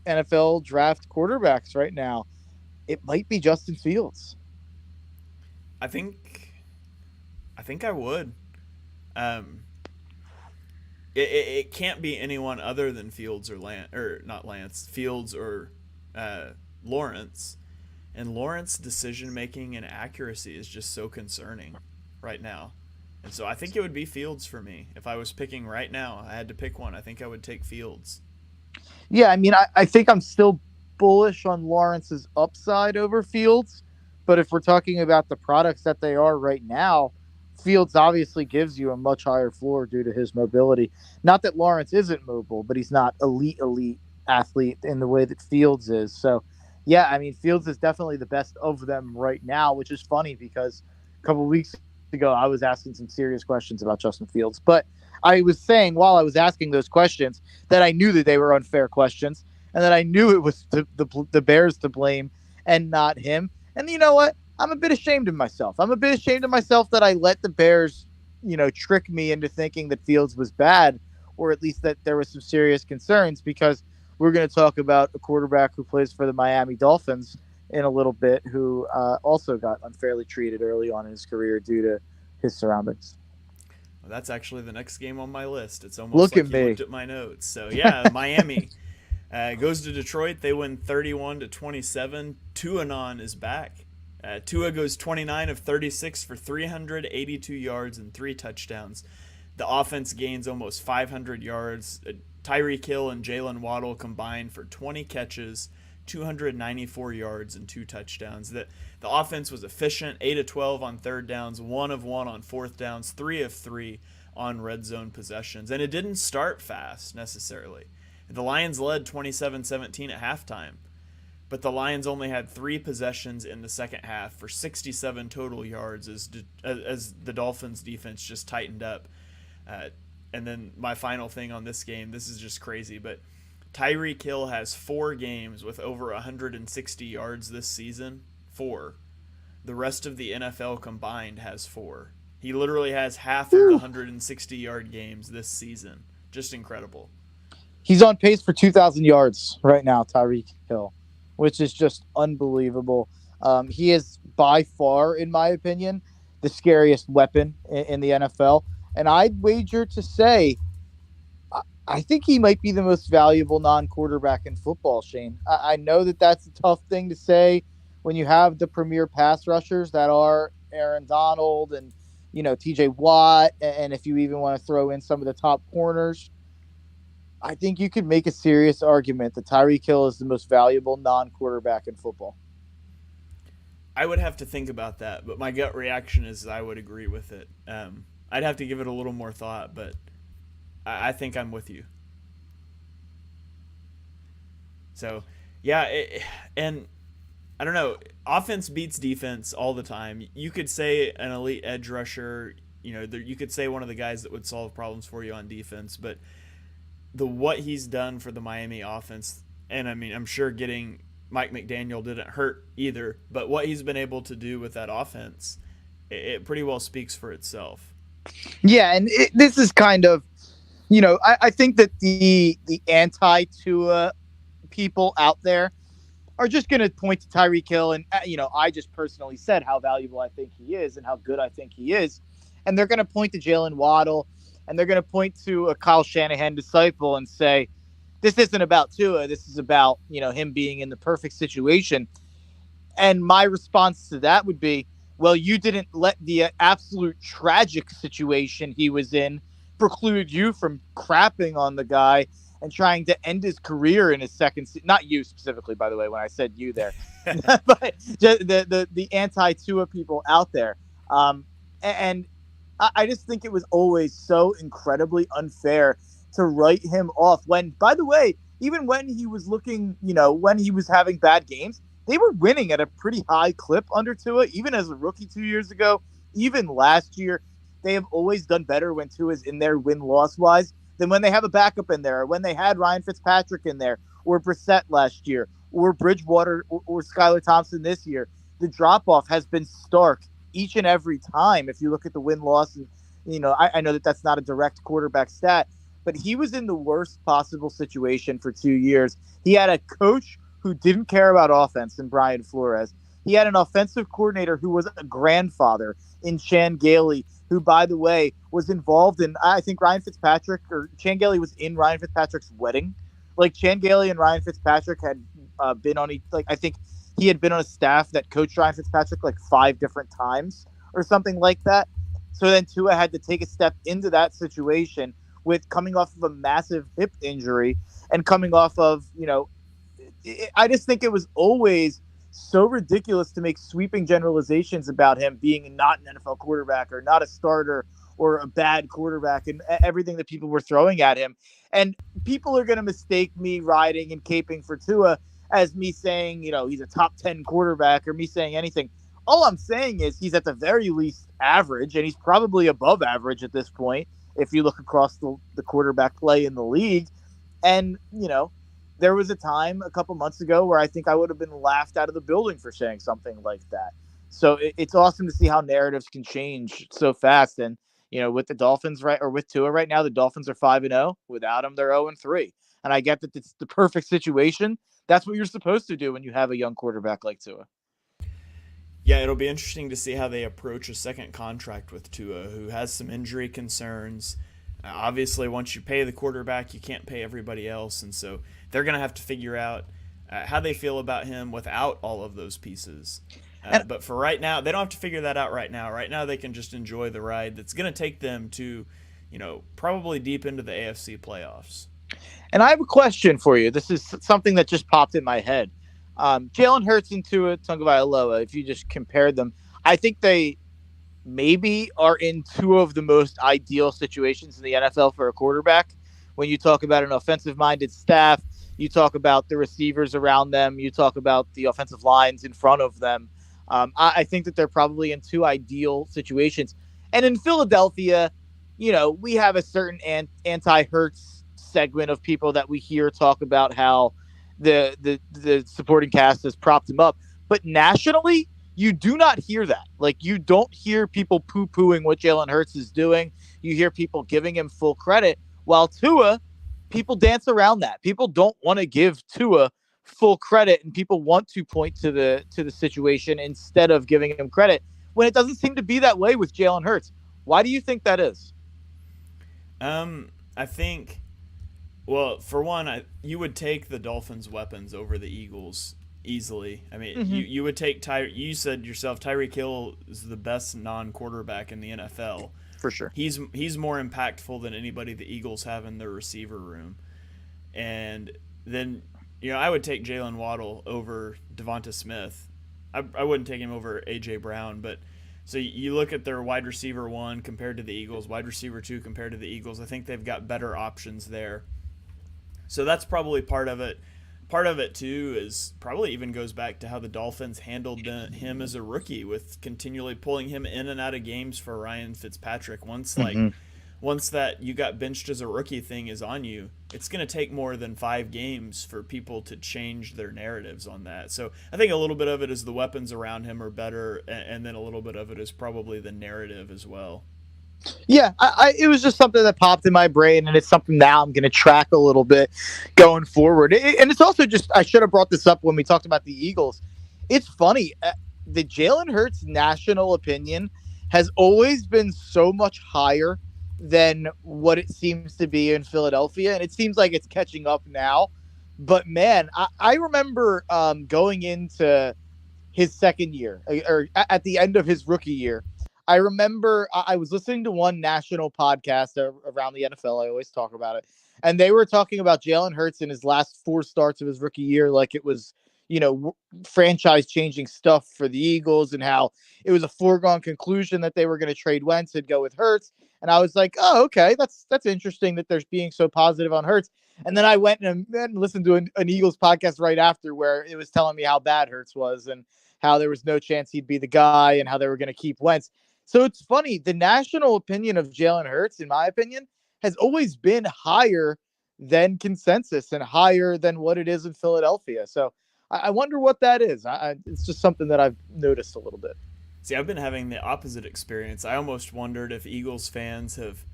NFL draft quarterbacks right now? It might be Justin Fields.
I think I would. It can't be anyone other than Fields or Fields or Lawrence. And Lawrence's decision-making and accuracy is just so concerning right now. And so I think it would be Fields for me. If I was picking right now, I had to pick one, I think I would take Fields.
Yeah, I mean, I think I'm still bullish on Lawrence's upside over Fields. But if we're talking about the products that they are right now, Fields obviously gives you a much higher floor due to his mobility. Not that Lawrence isn't mobile, but he's not elite athlete in the way that Fields is. So, yeah, I mean, Fields is definitely the best of them right now, which is funny because a couple of weeks ago I was asking some serious questions about Justin Fields. But I was saying while I was asking those questions that I knew that they were unfair questions and that I knew it was the Bears to blame and not him. And you know what? I'm a bit ashamed of myself. I'm a bit ashamed of myself that I let the Bears, trick me into thinking that Fields was bad, or at least that there was some serious concerns, because we're going to talk about a quarterback who plays for the Miami Dolphins in a little bit, who also got unfairly treated early on in his career due to his surroundings.
Well, that's actually the next game on my list. It's almost
Look
like
at
you
me.
looked at my notes. So yeah, Miami goes to Detroit. They win 31-27. TuAnon is back. Tua goes 29 of 36 for 382 yards and 3 touchdowns. The offense gains almost 500 yards. Tyreek Hill and Jalen Waddle combined for 20 catches, 294 yards, and 2 touchdowns. The offense was efficient, 8 of 12 on third downs, 1 of 1 on fourth downs, 3 of 3 on red zone possessions. And it didn't start fast necessarily. The Lions led 27-17 at halftime, but the Lions only had 3 possessions in the second half for 67 total yards as the Dolphins defense just tightened up. And then my final thing on this game, this is just crazy, but Tyreek Hill has 4 games with over 160 yards this season. 4. The rest of the NFL combined has 4. He literally has half of the 160-yard games this season. Just incredible.
He's on pace for 2,000 yards right now, Tyreek Hill, which is just unbelievable. He is by far, in my opinion, the scariest weapon in the NFL. And I'd wager to say, I think he might be the most valuable non-quarterback in football, Shane. I know that that's a tough thing to say when you have the premier pass rushers that are Aaron Donald and, TJ Watt. And if you even want to throw in some of the top corners, I think you could make a serious argument that Tyreek Hill is the most valuable non-quarterback in football.
I would have to think about that, but my gut reaction is I would agree with it. I'd have to give it a little more thought, but I think I'm with you. So, yeah, and I don't know. Offense beats defense all the time. You could say an elite edge rusher. You could say one of the guys that would solve problems for you on defense, but what he's done for the Miami offense, and I mean, I'm sure getting Mike McDaniel didn't hurt either, but what he's been able to do with that offense, it pretty well speaks for itself.
Yeah, and this is kind of, I think that the anti-Tua people out there are just going to point to Tyreek Hill, and I just personally said how valuable I think he is and how good I think he is, and they're going to point to Jalen Waddle, and they're going to point to a Kyle Shanahan disciple and say, this isn't about Tua, this is about him being in the perfect situation. And my response to that would be, well, you didn't let the absolute tragic situation he was in preclude you from crapping on the guy and trying to end his career in his second season. Not you specifically, by the way, when I said you there, but the anti-Tua people out there. And I just think it was always so incredibly unfair to write him off when, by the way, even when he was looking, when he was having bad games, they were winning at a pretty high clip under Tua, even as a rookie 2 years ago, even last year. They have always done better when Tua's in there win-loss wise than when they have a backup in there, or when they had Ryan Fitzpatrick in there, or Brissett last year, or Bridgewater, or Skylar Thompson this year. The drop-off has been stark each and every time. If you look at the win-loss, and I know that that's not a direct quarterback stat, but he was in the worst possible situation for 2 years. He had a coach who didn't care about offense in Brian Flores. He had an offensive coordinator who was a grandfather in Chan Gailey, who, by the way, was involved in, I think Chan Gailey was in Ryan Fitzpatrick's wedding. Like, Chan Gailey and Ryan Fitzpatrick had been on, I think he had been on a staff that coached Ryan Fitzpatrick 5 different times or something like that. So then Tua had to take a step into that situation with coming off of a massive hip injury and coming off of, I just think it was always so ridiculous to make sweeping generalizations about him being not an NFL quarterback or not a starter or a bad quarterback and everything that people were throwing at him. And people are going to mistake me riding and caping for Tua as me saying, he's a top 10 quarterback or me saying anything. All I'm saying is he's at the very least average, and he's probably above average at this point if you look across the quarterback play in the league. And, there was a time a couple months ago where I think I would have been laughed out of the building for saying something like that. So it's awesome to see how narratives can change so fast. And, with the Dolphins with Tua right now, the Dolphins are 5-0. Without him, they're 0-3. And I get that it's the perfect situation. That's what you're supposed to do when you have a young quarterback like Tua.
Yeah, Yeah, it'll be interesting to see how they approach a second contract with Tua, who has some injury concerns. Obviously, once you pay the quarterback, you can't pay everybody else, and so they're going to have to figure out how they feel about him without all of those pieces.
And
But for right now, they don't have to figure that out right now. Right now, they can just enjoy the ride that's going to take them to, probably deep into the AFC playoffs.
And I have a question for you. This is something that just popped in my head. Jalen Hurts and Tua Tagovailoa, if you just compared them, I think they maybe are in two of the most ideal situations in the NFL for a quarterback. When you talk about an offensive-minded staff, you talk about the receivers around them, you talk about the offensive lines in front of them. I think that they're probably in two ideal situations. And in Philadelphia, we have a certain anti-Hurts segment of people that we hear talk about how the supporting cast has propped him up. But nationally, you do not hear that. Like, you don't hear people poo-pooing what Jalen Hurts is doing. You hear people giving him full credit. While Tua, people dance around that. People don't want to give Tua full credit, and people want to point to the situation instead of giving him credit, when it doesn't seem to be that way with Jalen Hurts. Why do you think that is?
I think, well, for one, you would take the Dolphins' weapons over the Eagles easily. I mean, you would take you said yourself, Tyreek Hill is the best non-quarterback in the NFL.
For sure.
He's more impactful than anybody the Eagles have in their receiver room. And then, I would take Jalen Waddle over Devonta Smith. I wouldn't take him over A.J. Brown, but so you look at their wide receiver 1 compared to the Eagles, wide receiver 2 compared to the Eagles. I think they've got better options there. So that's probably part of it. Part of it, too, is probably even goes back to how the Dolphins handled him as a rookie, with continually pulling him in and out of games for Ryan Fitzpatrick. Once that you got benched as a rookie thing is on you, it's going to take more than 5 games for people to change their narratives on that. So I think a little bit of it is the weapons around him are better, and then a little bit of it is probably the narrative as well.
Yeah, it was just something that popped in my brain, and it's something now I'm going to track a little bit going forward. And it's also just, I should have brought this up when we talked about the Eagles. It's funny, the Jalen Hurts national opinion has always been so much higher than what it seems to be in Philadelphia, and it seems like it's catching up now. But man, I remember going into his second year, or at the end of his rookie year, I remember I was listening to one national podcast around the NFL. I always talk about it. And they were talking about Jalen Hurts in his last 4 starts of his rookie year, like it was, franchise-changing stuff for the Eagles, and how it was a foregone conclusion that they were going to trade Wentz and go with Hurts. And I was like, oh, okay, that's interesting that they're being so positive on Hurts. And then I went and listened to an Eagles podcast right after, where it was telling me how bad Hurts was and how there was no chance he'd be the guy and how they were going to keep Wentz. So it's funny, the national opinion of Jalen Hurts, in my opinion, has always been higher than consensus and higher than what it is in Philadelphia. So I wonder what that is. It's just something that I've noticed a little bit.
See, I've been having the opposite experience. I almost wondered if Eagles fans have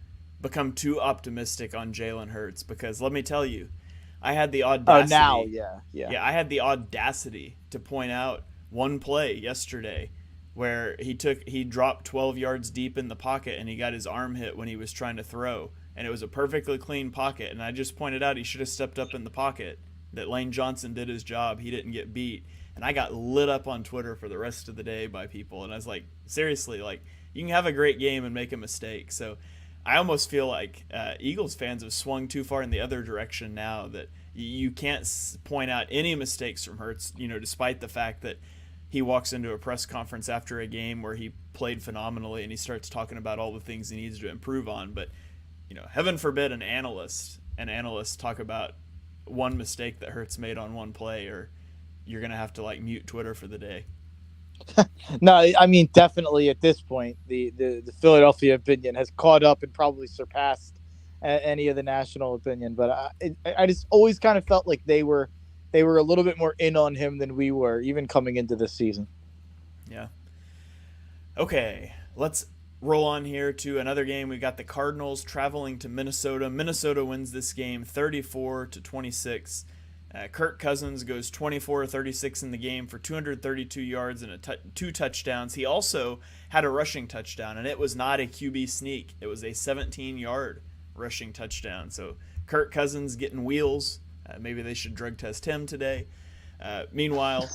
become too optimistic on Jalen Hurts, because let me tell you, I had the audacity. Yeah, I had the audacity to point out one play yesterday where he dropped 12 yards deep in the pocket and he got his arm hit when he was trying to throw, and it was a perfectly clean pocket, and I just pointed out he should have stepped up in the pocket, that Lane Johnson did his job, he didn't get beat. And I got lit up on Twitter for the rest of the day by people, and I was like, seriously, like, you can have a great game and make a mistake. So I almost feel like Eagles fans have swung too far in the other direction now, that you can't point out any mistakes from Hurts, despite the fact that he walks into a press conference after a game where he played phenomenally and he starts talking about all the things he needs to improve on. But, heaven forbid an analyst talk about one mistake that Hurts made on one play, or you're going to have to mute Twitter for the day.
No, I mean, definitely at this point, the Philadelphia opinion has caught up and probably surpassed any of the national opinion. But I just always kind of felt like they were a little bit more in on him than we were, even coming into this season.
Yeah. Okay, let's roll on here to another game. We got the Cardinals traveling to Minnesota. Minnesota wins this game 34-26. Kirk Cousins goes 24-36 in the game for 232 yards and 2 touchdowns. He also had a rushing touchdown, and it was not a QB sneak. It was a 17-yard rushing touchdown. So Kirk Cousins getting wheels. Maybe they should drug test him today. Meanwhile,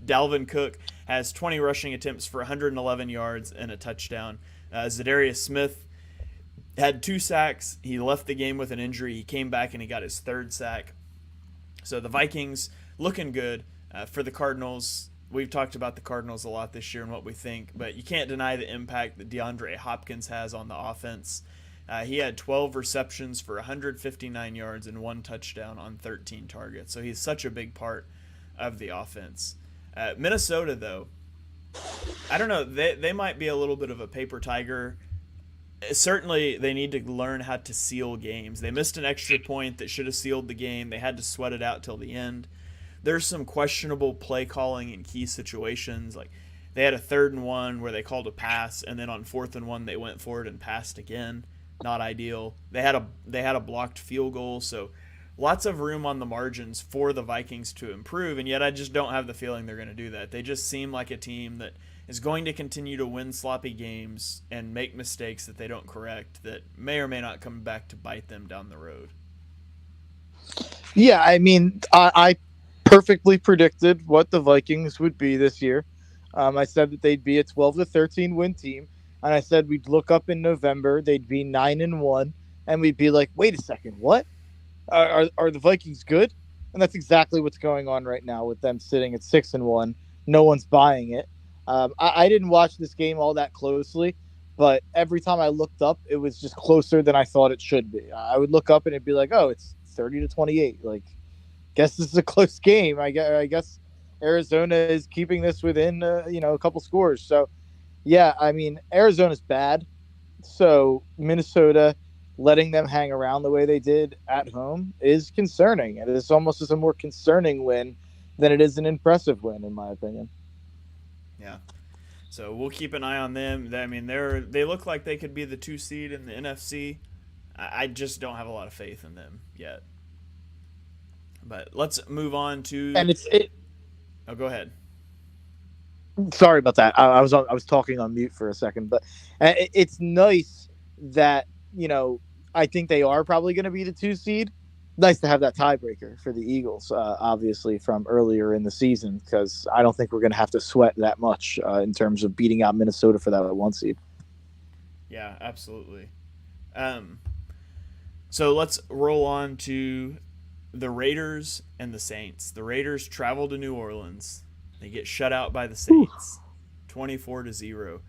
Dalvin Cook has 20 rushing attempts for 111 yards and a touchdown. Zadarius Smith had 2 sacks. He left the game with an injury. He came back and he got his 3rd sack. So the Vikings looking good. For the Cardinals, we've talked about the Cardinals a lot this year and what we think, but you can't deny the impact that DeAndre Hopkins has on the offense. He had 12 receptions for 159 yards and 1 touchdown on 13 targets. So he's such a big part of the offense. Minnesota, though, I don't know. They might be a little bit of a paper tiger. Certainly, they need to learn how to seal games. They missed an extra point that should have sealed the game. They had to sweat it out till the end. There's some questionable play calling in key situations. Like they had a 3rd and 1 where they called a pass, and then on 4th and 1 they went for it and passed again. Not ideal. They had a blocked field goal, so lots of room on the margins for the Vikings to improve, and yet I just don't have the feeling they're going to do that. They just seem like a team that is going to continue to win sloppy games and make mistakes that they don't correct that may or may not come back to bite them down the road.
Yeah, I mean, I perfectly predicted what the Vikings would be this year. I said that they'd be a 12-13 win team, and I said we'd look up in November, they'd be 9-1, and we'd be like, wait a second, what? Are the Vikings good? And that's exactly what's going on right now with them sitting at 6-1. No one's buying it. I didn't watch this game all that closely, but every time I looked up, it was just closer than I thought it should be. I would look up and it'd be like, oh, it's 30-28. Like, guess this is a close game. I guess Arizona is keeping this within, a couple scores. So, yeah, I mean, Arizona's bad. So Minnesota letting them hang around the way they did at home is concerning. And it's almost as a more concerning win than it is an impressive win, in my opinion.
Yeah. So we'll keep an eye on them. I mean, they look like they could be the 2 seed in the NFC. I just don't have a lot of faith in them yet. But let's move on to.
And
Oh, go ahead.
Sorry about that. I was talking on mute for a second, but it's nice that I think they are probably going to be the 2 seed. Nice to have that tiebreaker for the Eagles, obviously from earlier in the season, because I don't think we're going to have to sweat that much in terms of beating out Minnesota for that 1 seed.
Yeah, absolutely. So let's roll on to the Raiders and the Saints. The Raiders travel to New Orleans. They get shut out by the Saints, 24-0.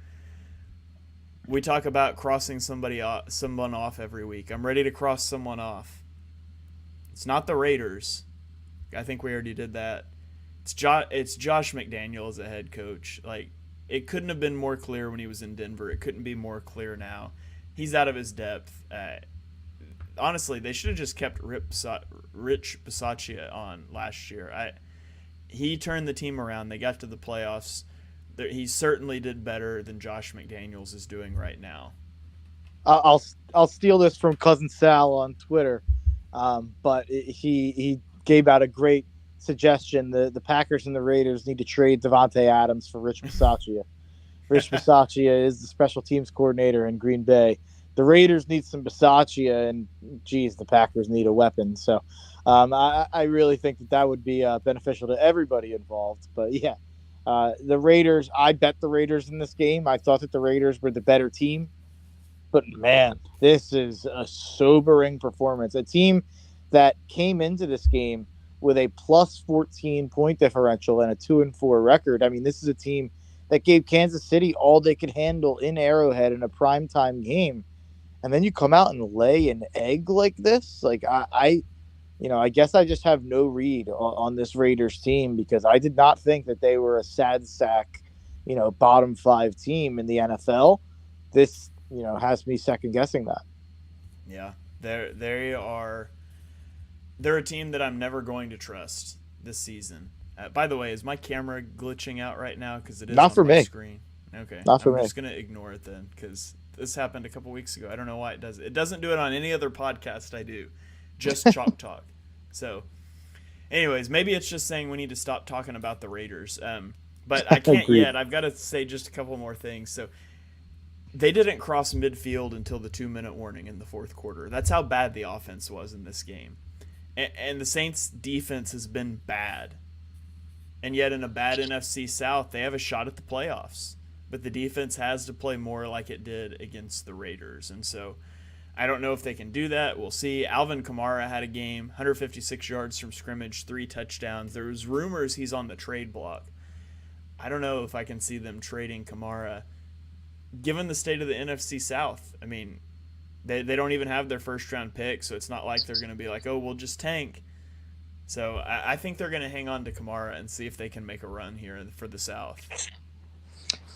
We talk about crossing someone off every week. I'm ready to cross someone off. It's not the Raiders. I think we already did that. It's Josh McDaniel as a head coach. Like, it couldn't have been more clear when he was in Denver. It couldn't be more clear now. He's out of his depth. Honestly, they should have just kept Rich Bisaccia on last year. He turned the team around. They got to the playoffs. He certainly did better than Josh McDaniels is doing right now.
I'll steal this from Cousin Sal on Twitter, but he gave out a great suggestion. The Packers and the Raiders need to trade Devontae Adams for Rich Bisaccia. Rich Bisaccia is the special teams coordinator in Green Bay. The Raiders need some Bisaccia, and the Packers need a weapon. So I really think that would be beneficial to everybody involved. But yeah, the Raiders, I bet the Raiders in this game. I thought that the Raiders were the better team. But man, this is a sobering performance. A team that came into this game with a plus 14 point differential and a 2-4 record. I mean, this is a team that gave Kansas City all they could handle in Arrowhead in a primetime game. And then you come out and lay an egg like this. Like I guess I just have no read on this Raiders team, because I did not think that they were a sad sack, bottom 5 team in the NFL. This, has me second guessing that.
Yeah, they're a team that I'm never going to trust this season. By the way, is my camera glitching out right now? Because it is
not
on
for
my
me.
Screen. Okay,
not for me.
I'm just gonna ignore it then, because this happened a couple weeks ago. I don't know why it does it. It doesn't do it on any other podcast I do, just Chalk Talk. So Anyways, maybe it's just saying we need to stop talking about the Raiders. But I can't
Agreed.
yet. I've got to say just a couple more things. So they didn't cross midfield until the 2-minute warning in the fourth quarter. That's how bad the offense was in this game. And the Saints' defense has been bad. And yet in a bad NFC South, they have a shot at the playoffs. But the defense has to play more like it did against the Raiders. And so I don't know if they can do that. We'll see. Alvin Kamara had a game, 156 yards from scrimmage, 3 touchdowns. There was rumors he's on the trade block. I don't know if I can see them trading Kamara. Given the state of the NFC South, I mean, they don't even have their first-round pick, so it's not like they're going to be like, oh, we'll just tank. So I think they're going to hang on to Kamara and see if they can make a run here for the South.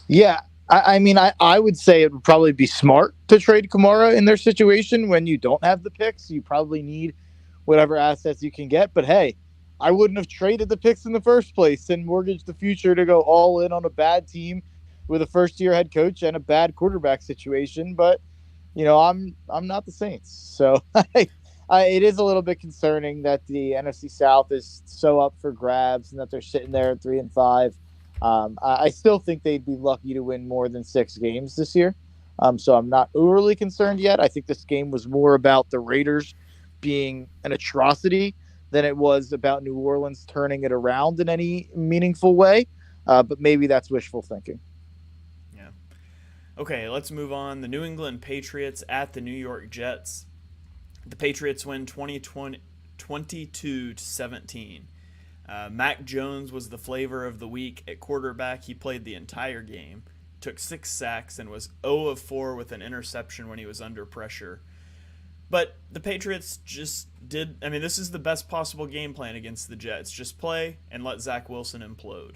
Yeah, I mean, I would say it would probably be smart to trade Kamara in their situation when you don't have the picks. You probably need whatever assets you can get. But hey, I wouldn't have traded the picks in the first place and mortgaged the future to go all in on a bad team with a first-year head coach and a bad quarterback situation. But I'm not the Saints, so it is a little bit concerning that the NFC South is so up for grabs and that they're sitting there at 3-5. I still think they'd be lucky to win more than 6 games this year. So I'm not overly concerned yet. I think this game was more about the Raiders being an atrocity than it was about New Orleans turning it around in any meaningful way. But maybe that's wishful thinking.
Yeah. Okay, let's move on. The New England Patriots at the New York Jets. The Patriots win 22-17. Mac Jones was the flavor of the week at quarterback. He played the entire game, took 6 sacks, and was 0 of 4 with an interception when he was under pressure. But the Patriots just did, I mean, this is the best possible game plan against the Jets. Just play and let Zach Wilson implode.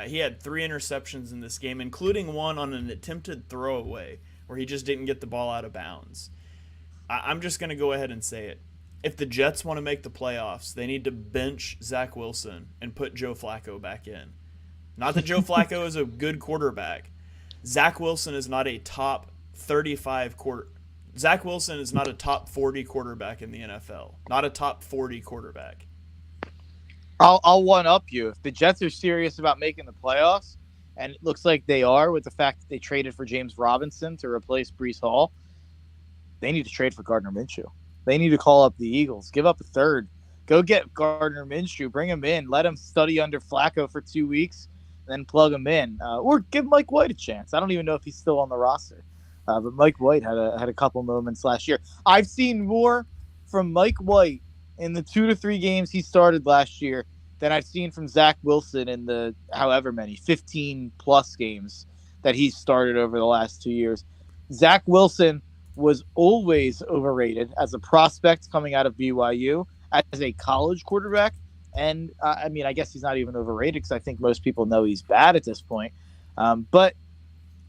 He had 3 interceptions in this game, including one on an attempted throwaway where he just didn't get the ball out of bounds. I'm just going to go ahead and say it. If the Jets want to make the playoffs, they need to bench Zach Wilson and put Joe Flacco back in. Not that Joe Flacco is a good quarterback. Zach Wilson is not a top 35 quarter. Zach Wilson is not a top 40 quarterback in the NFL. Not a top 40 quarterback.
I'll one up you. If the Jets are serious about making the playoffs, and it looks like they are with the fact that they traded for James Robinson to replace Breece Hall, they need to trade for Gardner Minshew. They need to call up the Eagles, give up a third, go get Gardner Minshew, bring him in, let him study under Flacco for 2 weeks, then plug him in, or give Mike White a chance. I don't even know if he's still on the roster, but Mike White had a couple moments last year. I've seen more from Mike White in the 2 to 3 games he started last year than I've seen from Zach Wilson in the however many 15 plus games that he's started over the last 2 years. Zach Wilson was always overrated as a prospect coming out of BYU, as a college quarterback. And I mean, I guess he's not even overrated because I think most people know he's bad at this point. But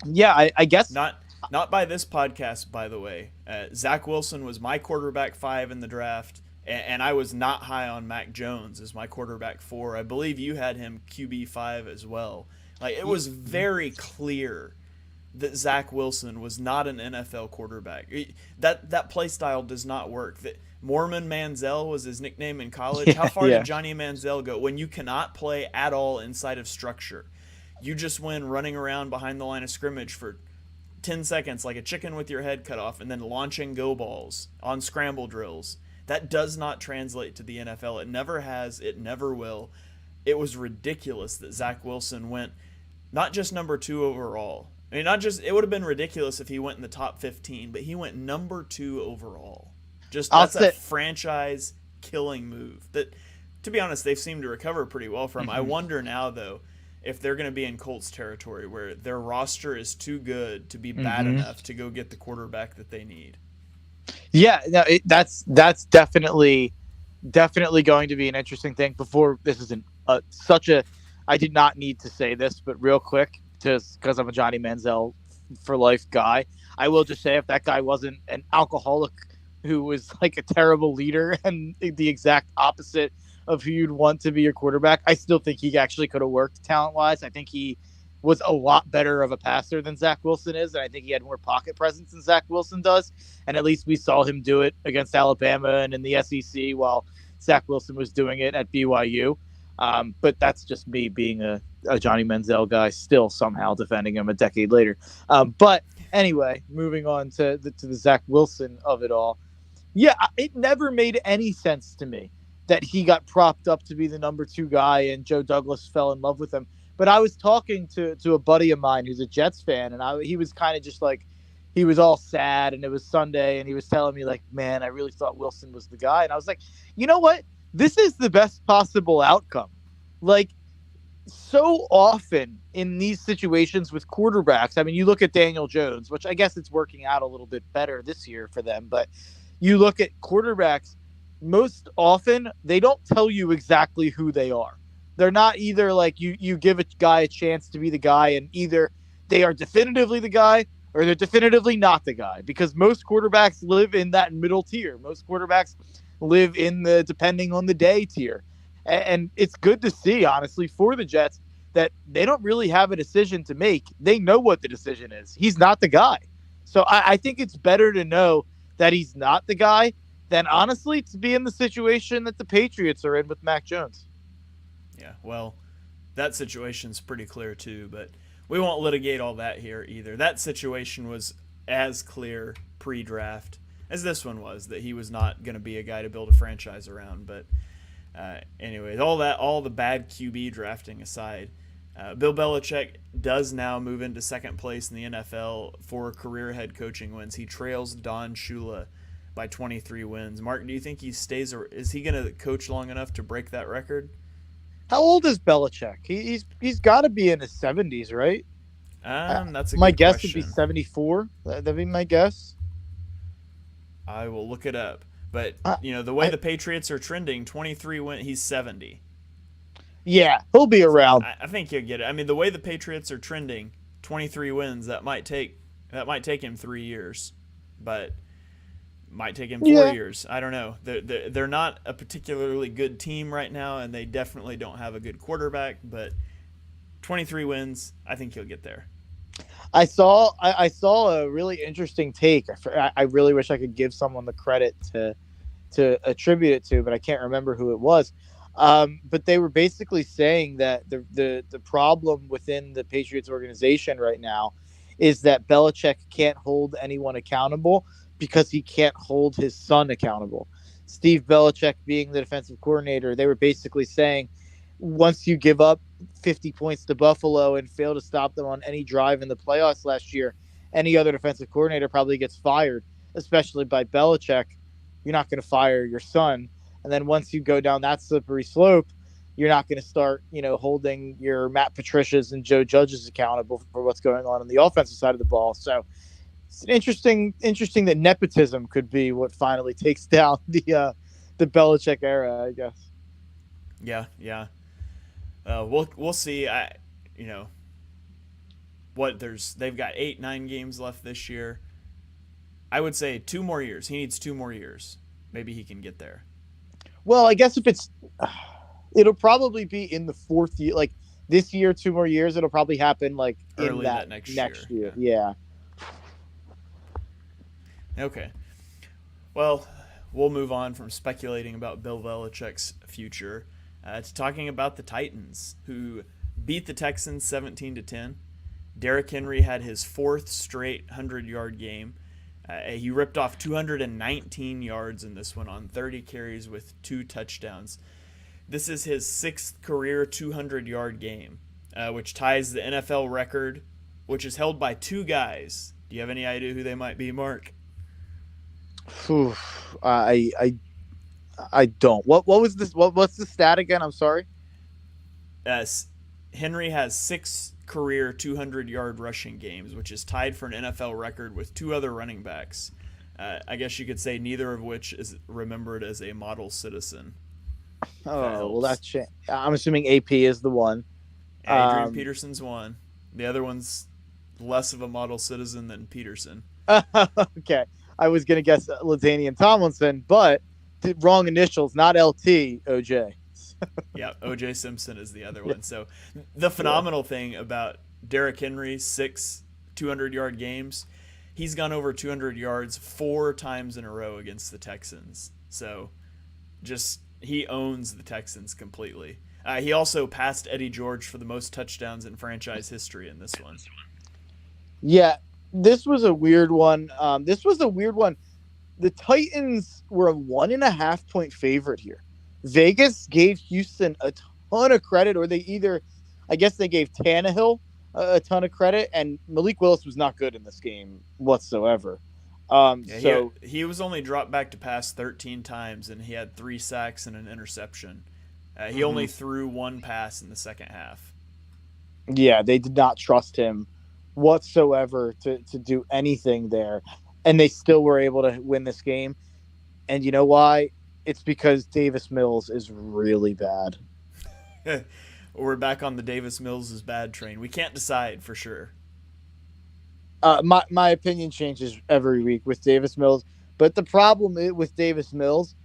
yeah, I guess
not by this podcast, by the way. Zach Wilson was my quarterback 5 in the draft, and I was not high on Mac Jones as my quarterback 4. I believe you had him QB 5 as well. Like, it was very clear that Zach Wilson was not an NFL quarterback. That play style does not work. That Mormon Manziel was his nickname in college. How far did Johnny Manziel go? When you cannot play at all inside of structure, you just win running around behind the line of scrimmage for 10 seconds like a chicken with your head cut off and then launching go balls on scramble drills. That does not translate to the NFL. It never has. It never will. It was ridiculous that Zach Wilson went not just number 2 overall. I mean, not just, it would have been ridiculous if he went in the top 15, but he went number 2 overall. Just that's a franchise killing move that, to be honest, they've seemed to recover pretty well from. I wonder now, though, if they're going to be in Colts territory where their roster is too good to be bad enough to go get the quarterback that they need.
Yeah, no, that's definitely going to be an interesting thing. Before this isn't such a, I did not need to say this, but real quick, just because I'm a Johnny Manziel for life guy, I will just say if that guy wasn't an alcoholic who was like a terrible leader and the exact opposite of who you'd want to be your quarterback, I still think he actually could have worked talent-wise. I think he was a lot better of a passer than Zach Wilson is, and I think he had more pocket presence than Zach Wilson does. And at least we saw him do it against Alabama and in the SEC while Zach Wilson was doing it at BYU. But that's just me being a Johnny Manziel guy, still somehow defending him a decade later. But anyway, moving on to the Zach Wilson of it all. Yeah, it never made any sense to me that he got propped up to be the number 2 guy and Joe Douglas fell in love with him. But I was talking to a buddy of mine who's a Jets fan, and he was kind of just like, he was all sad, and it was Sunday, and he was telling me, like, man, I really thought Wilson was the guy. And I was like, you know what? This is the best possible outcome. Like, so often in these situations with quarterbacks, I mean, you look at Daniel Jones, which I guess it's working out a little bit better this year for them, but you look at quarterbacks, most often they don't tell you exactly who they are. They're not either like you give a guy a chance to be the guy, and either they are definitively the guy or they're definitively not the guy, because most quarterbacks live in that middle tier. Most quarterbacks live in the depending on the day tier. And it's good to see, honestly, for the Jets that they don't really have a decision to make. They know what the decision is. He's not the guy. So I think it's better to know that he's not the guy than, honestly, to be in the situation that the Patriots are in with Mac Jones.
Yeah, well, that situation's pretty clear too, but we won't litigate all that here either. That situation was as clear pre-draft as this one was, that he was not going to be a guy to build a franchise around. But anyways, all the bad QB drafting aside, Bill Belichick does now move into second place in the NFL for career head coaching wins. He trails Don Shula by 23 wins. Mark, do you think he stays, or is he going to coach long enough to break that record?
How old is Belichick? He's got to be in his 70s, right?
That's a
my
good
guess
question.
would be 74. That'd be my guess.
I will look it up. But the way the Patriots are trending, 23 win. He's 70.
Yeah, he'll be around.
I think he'll get it. I mean, the way the Patriots are trending, 23 wins. That might take him 3 years, but might take him 4 years. I don't know. They're not a particularly good team right now, and they definitely don't have a good quarterback. But 23 wins, I think he'll get there.
I saw a really interesting take. I really wish I could give someone the credit to attribute it to, but I can't remember who it was. But they were basically saying that the problem within the Patriots organization right now is that Belichick can't hold anyone accountable because he can't hold his son accountable. Steve Belichick being the defensive coordinator, they were basically saying, once you give up 50 points to Buffalo and fail to stop them on any drive in the playoffs last year, any other defensive coordinator probably gets fired, especially by Belichick. You're not going to fire your son. And then once you go down that slippery slope, you're not going to start, holding your Matt Patricias and Joe Judges accountable for what's going on the offensive side of the ball. So it's interesting that nepotism could be what finally takes down the Belichick era, I guess.
Yeah. We'll see. They've got 8-9 games left this year. I would say 2 more years. He needs 2 more years. Maybe he can get there.
Well, I guess it'll probably be in the 4th year, like this year, 2 more years. It'll probably happen like
early
in that
next
year. Yeah.
Okay. Well, we'll move on from speculating about Bill Belichick's future to talking about the Titans, who beat the Texans 17-10. Derrick Henry had his 4th straight 100-yard game. He ripped off 219 yards in this one on 30 carries with 2 touchdowns. This is his 6th career 200-yard game, which ties the NFL record, which is held by 2 guys. Do you have any idea who they might be, Mark?
I don't. What was this? What's the stat again? I'm sorry.
Henry has 6 career 200-yard rushing games, which is tied for an NFL record with 2 other running backs. I guess you could say neither of which is remembered as a model citizen.
Oh, well, that's I'm assuming AP is the one.
Adrian Peterson's one. The other one's less of a model citizen than Peterson.
Okay. I was going to guess LaDainian Tomlinson, but the wrong initials, not LT, OJ.
Yeah, OJ Simpson is the other one. So the phenomenal thing about Derrick Henry's 6 200-yard games, he's gone over 200 yards 4 times in a row against the Texans. So just He owns the Texans completely. He also passed Eddie George for the most touchdowns in franchise history in this one.
Yeah, this was a weird one. The Titans were a 1.5 point favorite here. Vegas gave Houston a ton of credit, or I guess they gave Tannehill a ton of credit, and Malik Willis was not good in this game whatsoever.
He was only dropped back to pass 13 times, and he had 3 sacks and an interception. He only threw 1 pass in the second half.
Yeah, they did not trust him whatsoever to do anything there. And they still were able to win this game. And you know why? It's because Davis Mills is really bad.
We're back on the Davis Mills is bad train. We can't decide for sure.
My opinion changes every week with Davis Mills. But the problem with Davis Mills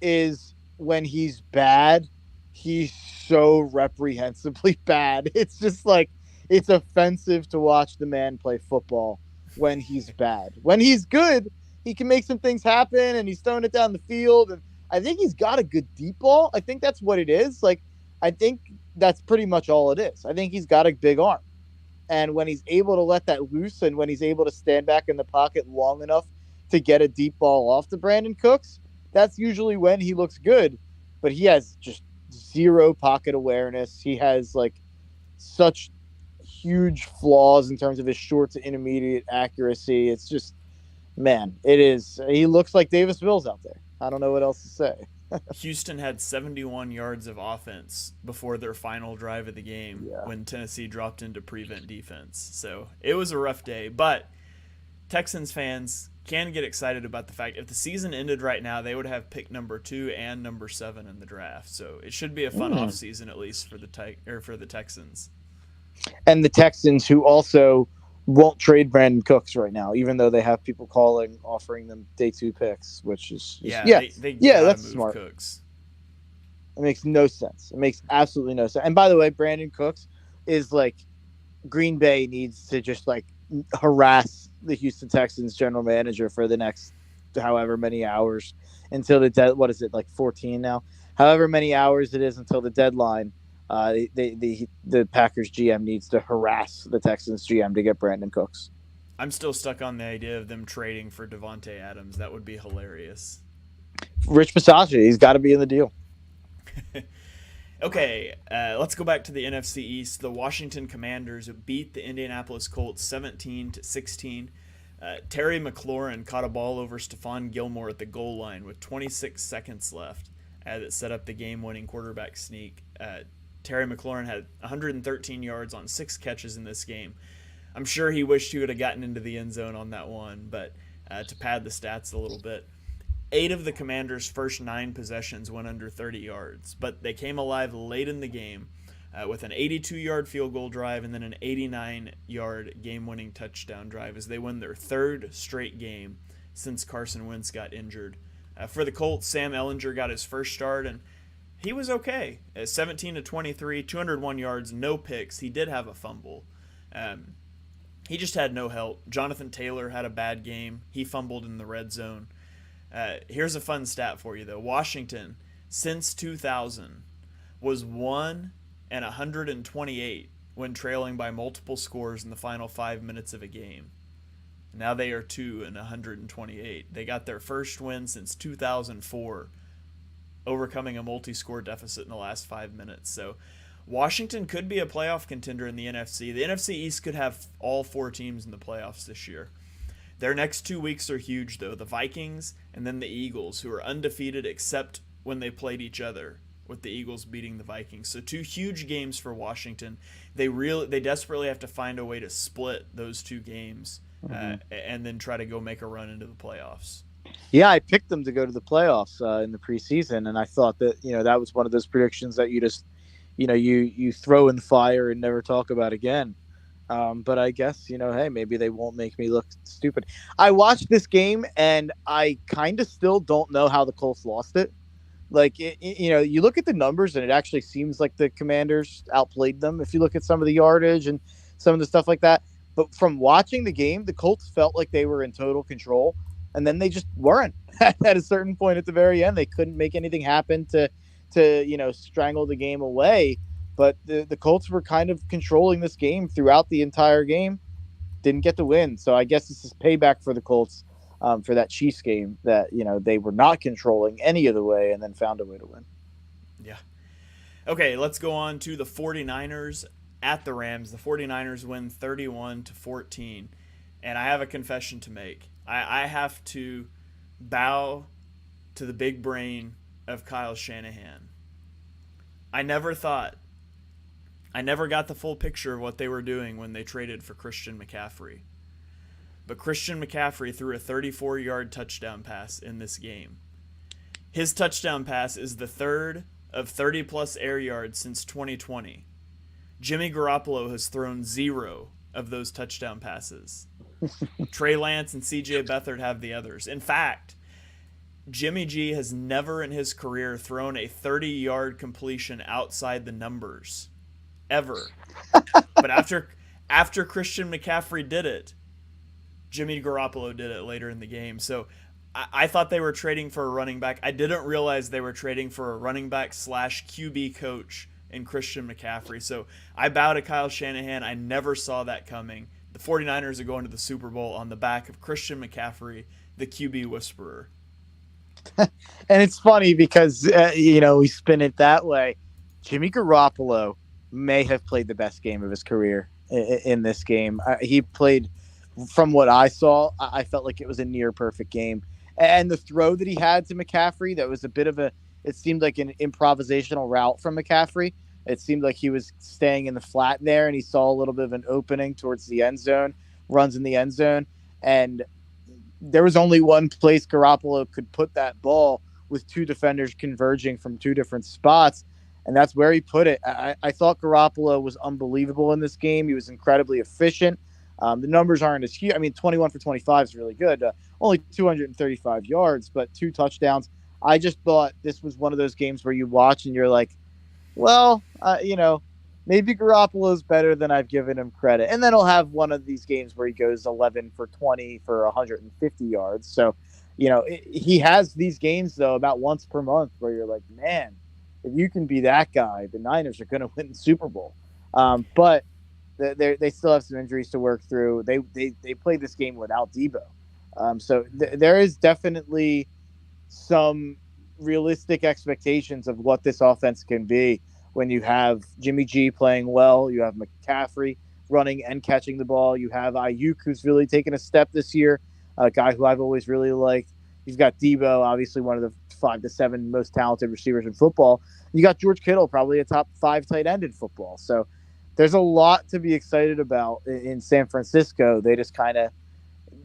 is when he's bad, he's so reprehensibly bad. It's just like, it's offensive to watch the man play football when he's bad. When he's good, he can make some things happen, and he's throwing it down the field. And I think he's got a good deep ball. I think that's what it is. Like, I think that's pretty much all it is. I think he's got a big arm. And when he's able to let that loose, and when he's able to stand back in the pocket long enough to get a deep ball off to Brandon Cooks, that's usually when he looks good. But he has just zero pocket awareness. He has like such huge flaws in terms of his short to intermediate accuracy. It's just, man, he looks like Davis Mills out there. I don't know what else to say.
Houston had 71 yards of offense before their final drive of the game when Tennessee dropped into prevent defense. So it was a rough day, but Texans fans can get excited about the fact if the season ended right now, they would have pick number 2 and number 7 in the draft. So it should be a fun offseason, at least for the Texans.
And the Texans, who also won't trade Brandon Cooks right now, even though they have people offering them day 2 picks, which is that's smart.
Cooks.
It makes no sense. It makes absolutely no sense. And by the way, Brandon Cooks is like, Green Bay needs to just like harass the Houston Texans general manager for the next however many hours until what is it, like 14 now? However many hours it is until the deadline. The Packers GM needs to harass the Texans GM to get Brandon Cooks.
I'm still stuck on the idea of them trading for Devontae Adams. That would be hilarious.
Rich Bisaccia, he's got to be in the deal.
Okay, let's go back to the NFC East. The Washington Commanders beat the Indianapolis Colts 17-16. Terry McLaurin caught a ball over Stephon Gilmore at the goal line with 26 seconds left that set up the game-winning quarterback sneak. Terry McLaurin had 113 yards on 6 catches in this game. I'm sure he wished he would have gotten into the end zone on that one, but to pad the stats a little bit, 8 of the Commanders' first 9 possessions went under 30 yards, but they came alive late in the game with an 82-yard field goal drive and then an 89-yard game-winning touchdown drive as they win their 3rd straight game since Carson Wentz got injured. For the Colts, Sam Ehlinger got his first start, and he was okay. 17-23, 201 yards, no picks. He did have a fumble. He just had no help. Jonathan Taylor had a bad game. He fumbled in the red zone. Here's a fun stat for you, though. Washington, since 2000, was 1-128 when trailing by multiple scores in the final 5 minutes of a game. Now they are 2-128. They got their first win since 2004, overcoming a multi-score deficit in the last 5 minutes. So Washington could be a playoff contender in the NFC. The NFC East could have all 4 teams in the playoffs this year. Their next 2 weeks are huge, though. The Vikings and then the Eagles, who are undefeated except when they played each other, with the Eagles beating the Vikings. So 2 huge games for Washington. They desperately have to find a way to split those 2 games and then try to go make a run into the playoffs.
Yeah, I picked them to go to the playoffs in the preseason, and I thought that that was one of those predictions that you just you throw in the fire and never talk about again. But I guess hey, maybe they won't make me look stupid. I watched this game and I kind of still don't know how the Colts lost it. Like you look at the numbers and it actually seems like the Commanders outplayed them. If you look at some of the yardage and some of the stuff like that, but from watching the game, the Colts felt like they were in total control. and then they just weren't. At a certain point at the very end, they couldn't make anything happen to strangle the game away. But the Colts were kind of controlling this game throughout the entire game. Didn't get the win. So I guess this is payback for the Colts for that Chiefs game that, they were not controlling any of the way and then found a way to win.
Yeah. Okay, let's go on to the 49ers at the Rams. The 49ers win 31-14. And I have a confession to make. I have to bow to the big brain of Kyle Shanahan. I never got the full picture of what they were doing when they traded for Christian McCaffrey. But Christian McCaffrey threw a 34-yard touchdown pass in this game. His touchdown pass is the third of 30-plus air yards since 2020. Jimmy Garoppolo has thrown 0 of those touchdown passes. Trey Lance and C.J. Beathard have the others. In fact, Jimmy G has never in his career thrown a 30-yard completion outside the numbers. Ever. But after Christian McCaffrey did it, Jimmy Garoppolo did it later in the game. So I thought they were trading for a running back. I didn't realize they were trading for a running back / QB coach in Christian McCaffrey. So I bow to Kyle Shanahan. I never saw that coming. The 49ers are going to the Super Bowl on the back of Christian McCaffrey, the QB whisperer.
And it's funny because, we spin it that way. Jimmy Garoppolo may have played the best game of his career in this game. He played, from what I saw, I felt like it was a near perfect game. And the throw that he had to McCaffrey, that was it seemed like an improvisational route from McCaffrey. It seemed like he was staying in the flat there, and he saw a little bit of an opening towards the end zone, runs in the end zone. And there was only one place Garoppolo could put that ball with two defenders converging from two different spots, and that's where he put it. I thought Garoppolo was unbelievable in this game. He was incredibly efficient. The numbers aren't as huge. I mean, 21 for 25 is really good. Only 235 yards, but 2 touchdowns. I just thought this was one of those games where you watch and you're like, well, maybe Garoppolo's better than I've given him credit. And then he'll have one of these games where he goes 11 for 20 for 150 yards. So, he has these games, though, about once per month where you're like, man, if you can be that guy, the Niners are going to win the Super Bowl. But they still have some injuries to work through. They played this game without Debo. So there is definitely some realistic expectations of what this offense can be when you have Jimmy G playing well, you have McCaffrey running and catching the ball, you have Ayuk, who's really taken a step this year, a guy who I've always really liked. You've got Debo, obviously one of the 5 to 7 most talented receivers in football. You got George Kittle, probably a top 5 tight end in football. So there's a lot to be excited about in San Francisco. They just kind of,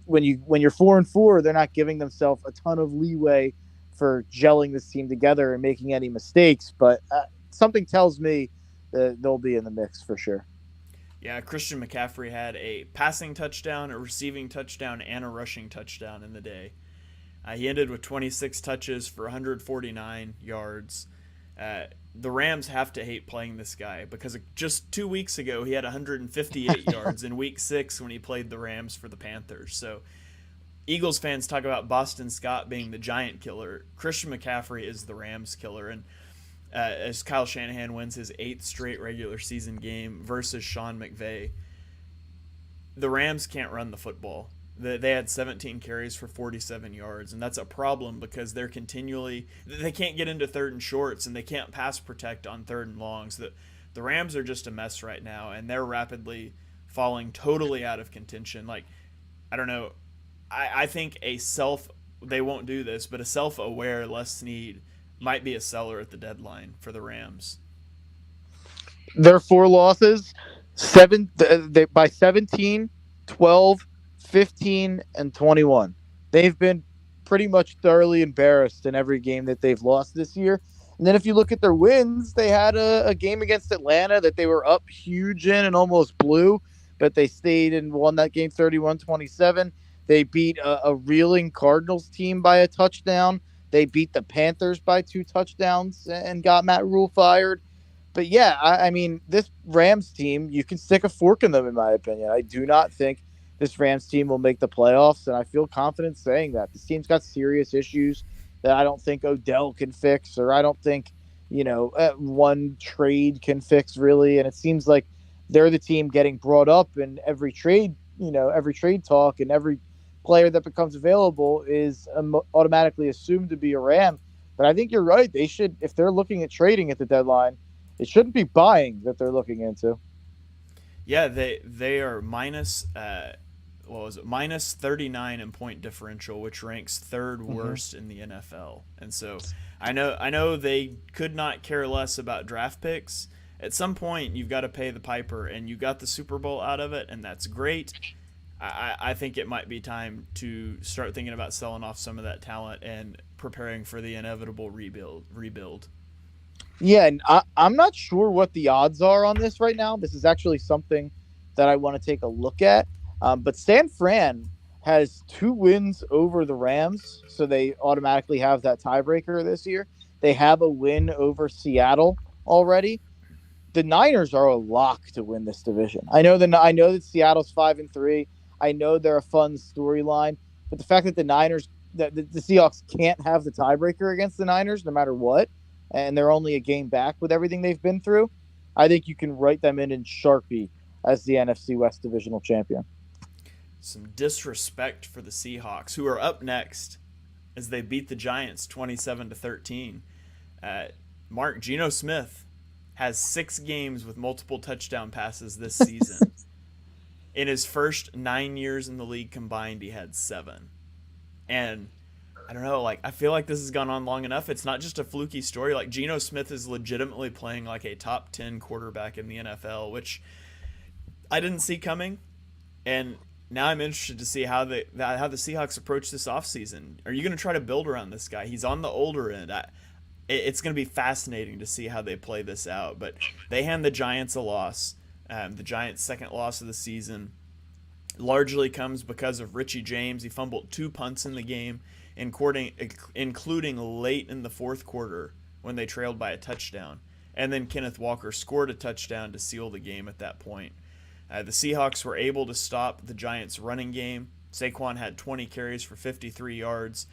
when you're 4-4, they're not giving themselves a ton of leeway for gelling this team together and making any mistakes. But something tells me that they'll be in the mix for sure.
Yeah, Christian McCaffrey had a passing touchdown, a receiving touchdown, and a rushing touchdown in the day. He ended with 26 touches for 149 yards. The Rams have to hate playing this guy because just 2 weeks ago he had 158 yards in Week 6 when he played the Rams for the Panthers. So Eagles fans talk about Boston Scott being the giant killer. Christian McCaffrey is the Rams killer. And as Kyle Shanahan wins his 8th straight regular season game versus Sean McVay, the Rams can't run the football. They had 17 carries for 47 yards, and that's a problem because they can't get into 3rd and shorts, and they can't pass protect on 3rd and longs. The Rams are just a mess right now, and they're rapidly falling totally out of contention. Like, I don't know. I think they won't do this, but a self-aware Les Snead might be a seller at the deadline for the Rams.
Their 4 losses, by 17, 12, 15, and 21. They've been pretty much thoroughly embarrassed in every game that they've lost this year. And then if you look at their wins, they had a game against Atlanta that they were up huge in and almost blew, but they stayed and won that game 31-27. They beat a reeling Cardinals team by a touchdown. They beat the Panthers by 2 touchdowns and got Matt Rule fired. But yeah, I mean, this Rams team, you can stick a fork in them, in my opinion. I do not think this Rams team will make the playoffs, and I feel confident saying that. This team's got serious issues that I don't think Odell can fix, or I don't think, one trade can fix really. And it seems like they're the team getting brought up in every trade, every trade talk, and every player that becomes available is automatically assumed to be a Ram. But I think you're right. They should, if they're looking at trading at the deadline, it shouldn't be buying that they're looking into.
Yeah, they are minus what was it, minus 39 in point differential, which ranks third worst in the NFL. And so I know they could not care less about draft picks. At some point, you've got to pay the piper, and you got the Super Bowl out of it, and that's great. I think it might be time to start thinking about selling off some of that talent and preparing for the inevitable rebuild.
Yeah, and I'm not sure what the odds are on this right now. This is actually something that I want to take a look at. But San Fran has 2 wins over the Rams, so they automatically have that tiebreaker this year. They have a win over Seattle already. The Niners are a lock to win this division. I know that Seattle's 5-3. I know they're a fun storyline, but the fact that the Seahawks can't have the tiebreaker against the Niners, no matter what, and they're only a game back with everything they've been through, I think you can write them in Sharpie as the NFC West divisional champion.
Some disrespect for the Seahawks, who are up next as they beat the Giants 27-13. Mark, Geno Smith has 6 games with multiple touchdown passes this season. In his first 9 years in the league combined, he had 7. And I don't know, I feel like this has gone on long enough. It's not just a fluky story. Geno Smith is legitimately playing like a top 10 quarterback in the NFL, which I didn't see coming. And now I'm interested to see how the Seahawks approach this offseason. Are you going to try to build around this guy? He's on the older end. It's going to be fascinating to see how they play this out. But they hand the Giants a loss. The Giants' second loss of the season largely comes because of Richie James. He fumbled 2 punts in the game, including late in the fourth quarter when they trailed by a touchdown. And then Kenneth Walker scored a touchdown to seal the game at that point. The Seahawks were able to stop the Giants' running game. Saquon had 20 carries for 53 yards.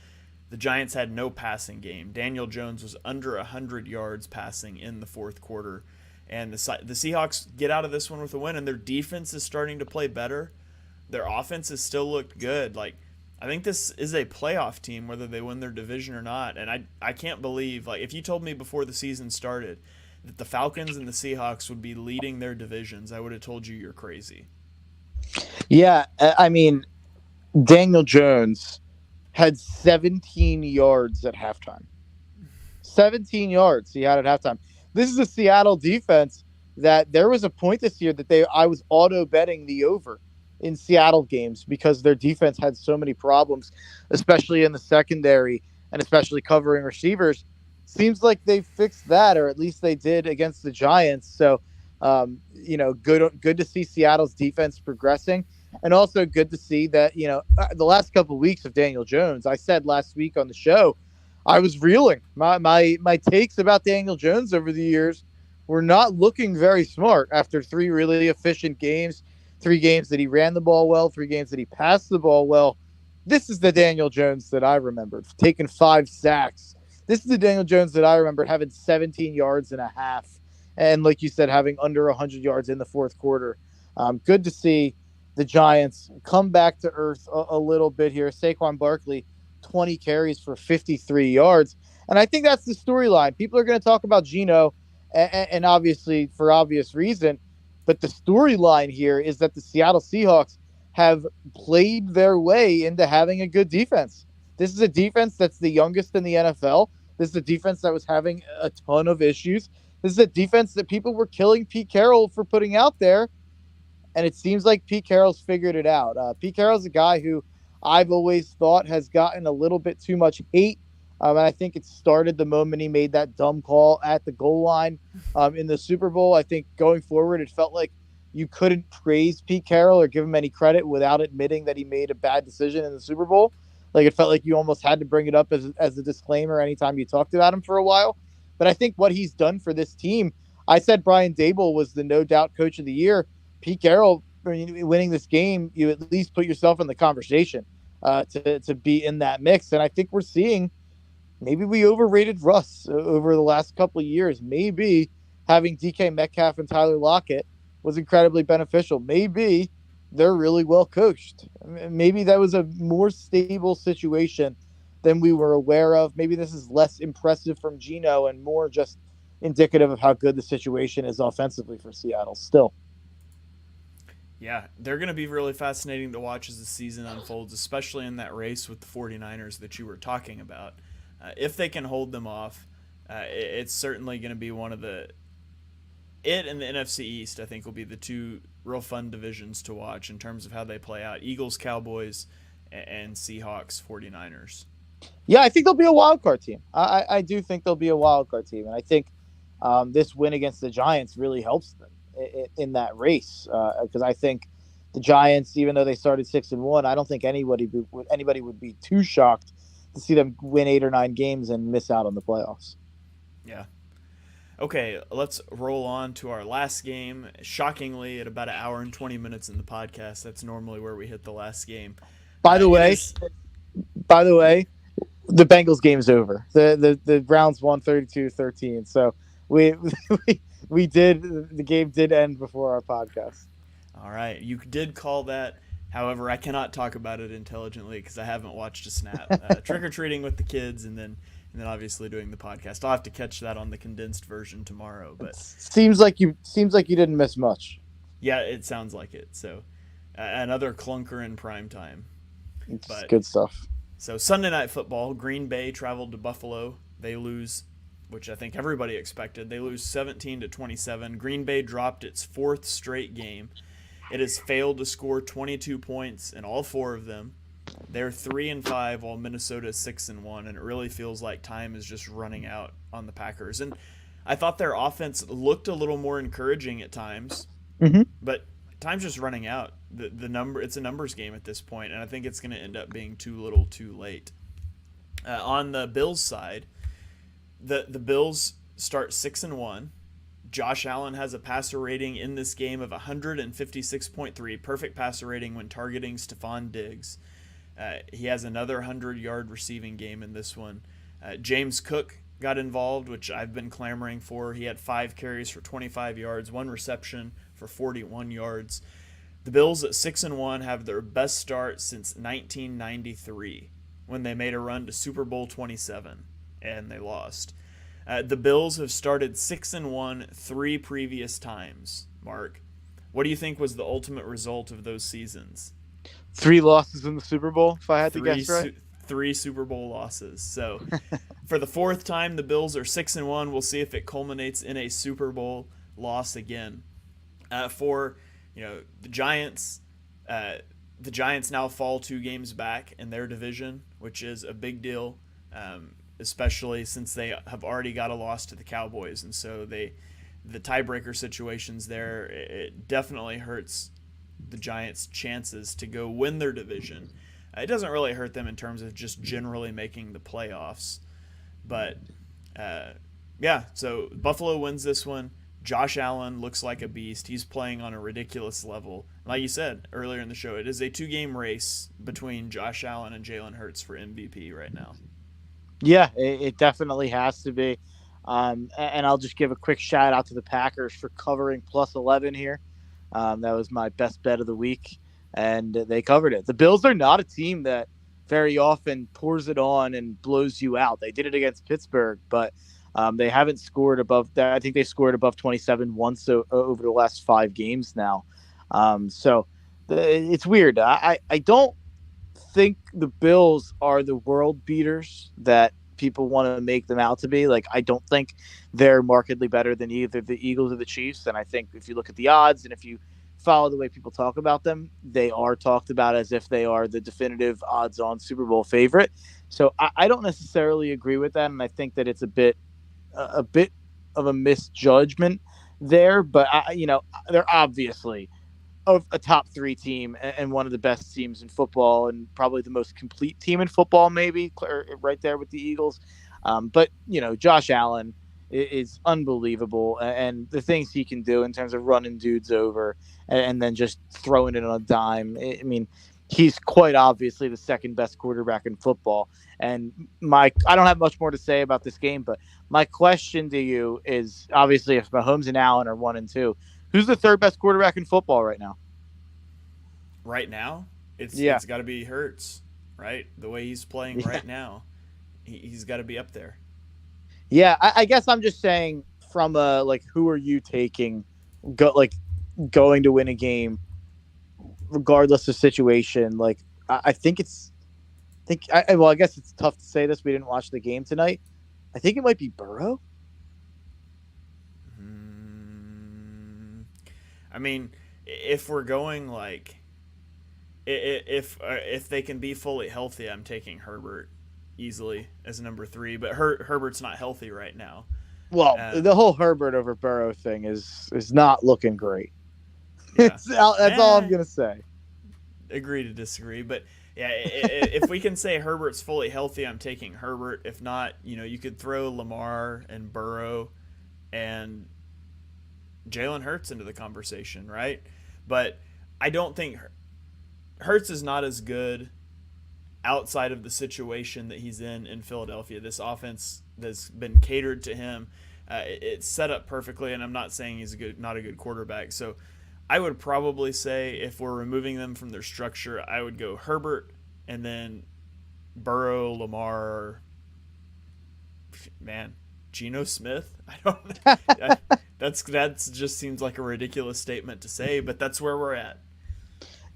The Giants had no passing game. Daniel Jones was under 100 yards passing in the fourth quarter. And the Seahawks get out of this one with a win, and their defense is starting to play better. Their offense has still looked good. I think this is a playoff team, whether they win their division or not. And I can't believe, if you told me before the season started that the Falcons and the Seahawks would be leading their divisions, I would have told you you're crazy.
Yeah, I mean, Daniel Jones had 17 yards at halftime. 17 yards he had at halftime. This is a Seattle defense that there was a point this year that I was auto betting the over in Seattle games because their defense had so many problems, especially in the secondary and especially covering receivers. Seems like they fixed that, or at least they did against the Giants. So, good to see Seattle's defense progressing, and also good to see that, the last couple of weeks of Daniel Jones, I said last week on the show, I was reeling. My takes about Daniel Jones over the years were not looking very smart after 3 really efficient games, 3 games that he ran the ball well, 3 games that he passed the ball well. This is the Daniel Jones that I remembered, taking 5 sacks. This is the Daniel Jones that I remember having 17 yards and a half. And like you said, having under 100 yards in the fourth quarter. Good to see the Giants come back to earth a little bit here. Saquon Barkley, 20 carries for 53 yards. And I think that's the storyline. People are going to talk about Geno, and obviously for obvious reason. But the storyline here is that the Seattle Seahawks have played their way into having a good defense. This is a defense that's the youngest in the NFL. This is a defense that was having a ton of issues. This is a defense that people were killing Pete Carroll for putting out there. And it seems like Pete Carroll's figured it out. Pete Carroll's a guy who I've always thought has gotten a little bit too much hate. And I think it started the moment he made that dumb call at the goal line in the Super Bowl. I think going forward, it felt like you couldn't praise Pete Carroll or give him any credit without admitting that he made a bad decision in the Super Bowl. It felt like you almost had to bring it up as a disclaimer anytime you talked about him for a while. But I think what he's done for this team, I said Brian Dable was the no doubt coach of the year. Pete Carroll winning this game, you at least put yourself in the conversation to be in that mix. And I think we're seeing maybe we overrated Russ over the last couple of years. Maybe having DK Metcalf and Tyler Lockett was incredibly beneficial. Maybe they're really well coached. Maybe that was a more stable situation than we were aware of. Maybe this is less impressive from Geno and more just indicative of how good the situation is offensively for Seattle still.
Yeah, they're going to be really fascinating to watch as the season unfolds, especially in that race with the 49ers that you were talking about. If they can hold them off, it's certainly going to be one of it and the NFC East, I think, will be the two real fun divisions to watch in terms of how they play out. Eagles, Cowboys, and Seahawks, 49ers.
Yeah, I think they'll be a wild card team. I do think they'll be a wild card team. And I think this win against the Giants really helps them in that race. Because I think the Giants, even though they started 6-1, I don't think anybody would be too shocked to see them win 8 or 9 games and miss out on the playoffs.
Yeah. Okay, let's roll on to our last game. Shockingly, at about an hour and 20 minutes in the podcast, that's normally where we hit the last game.
By the way, the Bengals game's over. The Browns won 32-13. So we did, the game did end before our podcast.
All right, you did call that. However, I cannot talk about it intelligently because I haven't watched a snap. Trick or treating with the kids, and then obviously doing the podcast. I'll have to catch that on the condensed version tomorrow. But
seems like you didn't miss much.
Yeah, it sounds like it. So another clunker in prime time.
It's good stuff.
So Sunday Night Football, Green Bay traveled to Buffalo. They lose, which I think everybody expected. They lose 17-27. Green Bay dropped its 4th straight game. It has failed to score 22 points in all 4 of them. They're 3-5 while Minnesota is 6-1, and it really feels like time is just running out on the Packers. And I thought their offense looked a little more encouraging at times, but time's just running out. It's a numbers game at this point, and I think it's going to end up being too little, too late. On the Bills side, the Bills start 6-1. Josh Allen has a passer rating in this game of 156.3, perfect passer rating when targeting Stephon Diggs. He has another 100-yard receiving game in this one. James Cook got involved, which I've been clamoring for. He had 5 carries for 25 yards, 1 reception for 41 yards. The Bills at 6-1 have their best start since 1993 when they made a run to Super Bowl 27, and they lost. The Bills have started 6-1 3 previous times. Mark, what do you think was the ultimate result of those seasons?
3 losses in the Super Bowl, if I had to guess right.
3 Super Bowl losses. So for the 4th time, the Bills are 6-1. We'll see if it culminates in a Super Bowl loss again. For the Giants now fall 2 games back in their division, which is a big deal. Especially since they have already got a loss to the Cowboys. And so the tiebreaker situations there, it definitely hurts the Giants' chances to go win their division. It doesn't really hurt them in terms of just generally making the playoffs. But, so Buffalo wins this one. Josh Allen looks like a beast. He's playing on a ridiculous level. Like you said earlier in the show, it is a 2-game race between Josh Allen and Jalen Hurts for MVP right now.
Yeah, it definitely has to be. And I'll just give a quick shout out to the Packers for covering +11 here. That was my best bet of the week, and they covered it. The Bills are not a team that very often pours it on and blows you out. They did it against Pittsburgh, but they haven't scored above that. I think they scored above 27 once over the last 5 games now. It's weird. I don't think the Bills are the world beaters that people want to make them out to be. Like, I don't think they're markedly better than either the Eagles or the Chiefs. And I think if you look at the odds and if you follow the way people talk about them, they are talked about as if they are the definitive odds-on Super Bowl favorite. So I don't necessarily agree with that, and I think that it's a bit of a misjudgment there. But they're obviously a top 3 team and one of the best teams in football and probably the most complete team in football, maybe right there with the Eagles. But Josh Allen is unbelievable, and the things he can do in terms of running dudes over and then just throwing it on a dime. I mean, he's quite obviously the second best quarterback in football. And I don't have much more to say about this game, but my question to you is, obviously, if Mahomes and Allen are 1-2, who's the third best quarterback in football right now?
Right now,
Yeah.
it's got to be Hurts, right? The way he's playing
Yeah.
right now, he's got to be up there.
Yeah, I guess I'm just saying from a like, who are you taking going to win a game regardless of situation? Like, I think well, I guess it's tough to say this. We didn't watch the game tonight. I think it might be Burrow.
I mean, if we're going like, if they can be fully healthy, I'm taking Herbert easily as number 3. But Herbert's not healthy right now.
Well, the whole Herbert over Burrow thing is not looking great.
Yeah.
That's all I'm gonna say.
Agree to disagree, but yeah, if we can say Herbert's fully healthy, I'm taking Herbert. If not, you could throw Lamar and Burrow and Jalen Hurts into the conversation, right? But I don't think Hurts is not as good outside of the situation that he's in Philadelphia. This offense has been catered to him. It's set up perfectly, and I'm not saying he's not a good quarterback. So I would probably say, if we're removing them from their structure, I would go Herbert and then Burrow, Lamar, Geno Smith. I don't. That's just seems like a ridiculous statement to say, but that's where we're at.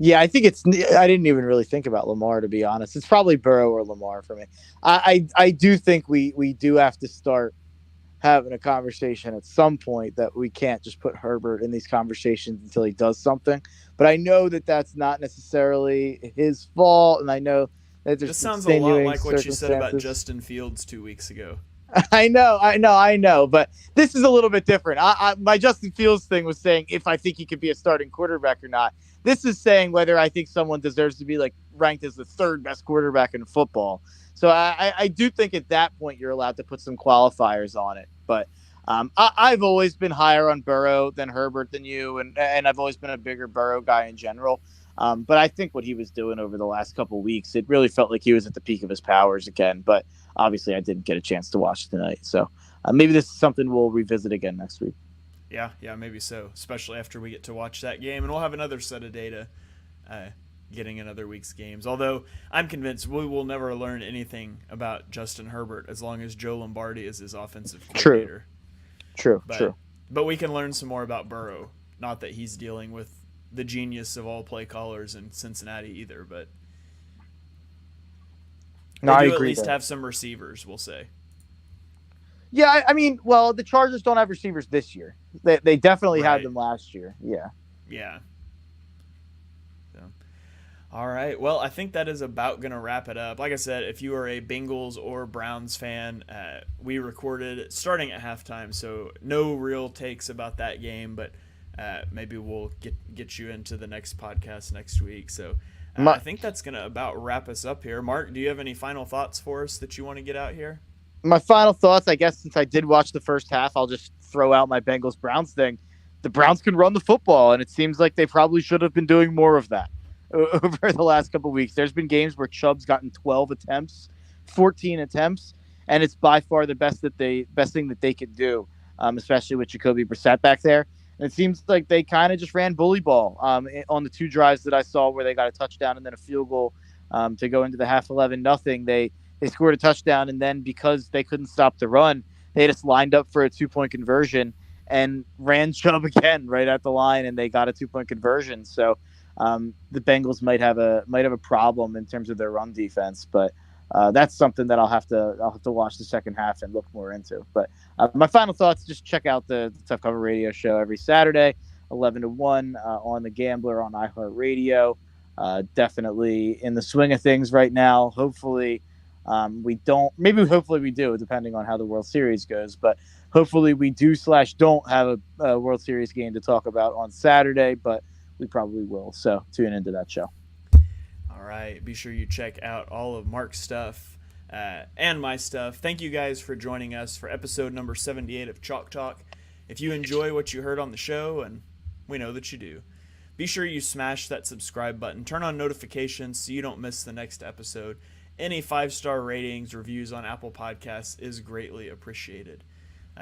Yeah, I think I didn't even really think about Lamar, to be honest. It's probably Burrow or Lamar for me. I do think we do have to start having a conversation at some point that we can't just put Herbert in these conversations until he does something. But I know that that's not necessarily his fault, and I know that there's
this sounds a lot like what you said about Justin Fields 2 weeks ago.
I know, but this is a little bit different. My Justin Fields thing was saying if I think he could be a starting quarterback or not. This is saying whether I think someone deserves to be like ranked as the third best quarterback in football. So I do think at that point you're allowed to put some qualifiers on it. But I've always been higher on Burrow than Herbert than you, and I've always been a bigger Burrow guy in general. But I think what he was doing over the last couple of weeks, it really felt like he was at the peak of his powers again. But obviously, I didn't get a chance to watch tonight. So maybe this is something we'll revisit again next week.
Yeah, maybe so, especially after we get to watch that game. And we'll have another set of data getting another week's games. Although I'm convinced we will never learn anything about Justin Herbert as long as Joe Lombardi is his offensive coordinator.
True.
But we can learn some more about Burrow. Not that he's dealing with the genius of all play callers in Cincinnati either, but
I
do
agree.
At least have some receivers, we'll say.
Yeah, I mean, well, the Chargers don't have receivers this year. They definitely had them last year. Yeah.
So, all right. Well, I think that is about going to wrap it up. Like I said, if you are a Bengals or Browns fan, we recorded starting at halftime, so no real takes about that game, but maybe we'll get you into the next podcast next week. So I think that's going to about wrap us up here. Mark, do you have any final thoughts for us that you want to get out here?
My final thoughts, I guess, since I did watch the first half, I'll just throw out my Bengals-Browns thing. The Browns can run the football, and it seems like they probably should have been doing more of that over the last couple of weeks. There's been games where Chubb's gotten 12 attempts, 14 attempts, and it's by far the best thing that they could do, especially with Jacoby Brissett back there. And it seems like they kind of just ran bully ball on the 2 drives that I saw where they got a touchdown and then a field goal to go into the half 11-0. They scored a touchdown, and then because they couldn't stop the run, they just lined up for a 2-point conversion and ran Chubb again right at the line, and they got a 2-point conversion. So the Bengals might have a problem in terms of their run defense, but that's something that I'll have to watch the second half and look more into. But my final thoughts: just check out the Tough Cover Radio show every Saturday, 11 to 1 on the Gambler on iHeartRadio. Definitely in the swing of things right now. Hopefully. Hopefully we do, depending on how the World Series goes. But hopefully we don't have a World Series game to talk about on Saturday, but we probably will. So tune into that show.
All right. Be sure you check out all of Mark's stuff and my stuff. Thank you guys for joining us for episode number 78 of Chalk Talk. If you enjoy what you heard on the show, and we know that you do, be sure you smash that subscribe button, turn on notifications so you don't miss the next episode. Any 5-star ratings, reviews on Apple Podcasts is greatly appreciated.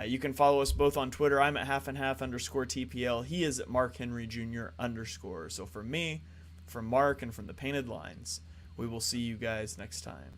You can follow us both on Twitter. I'm at _TPL. He is at Mark Henry Jr. _. So from me, from Mark, and from the Painted Lines, we will see you guys next time.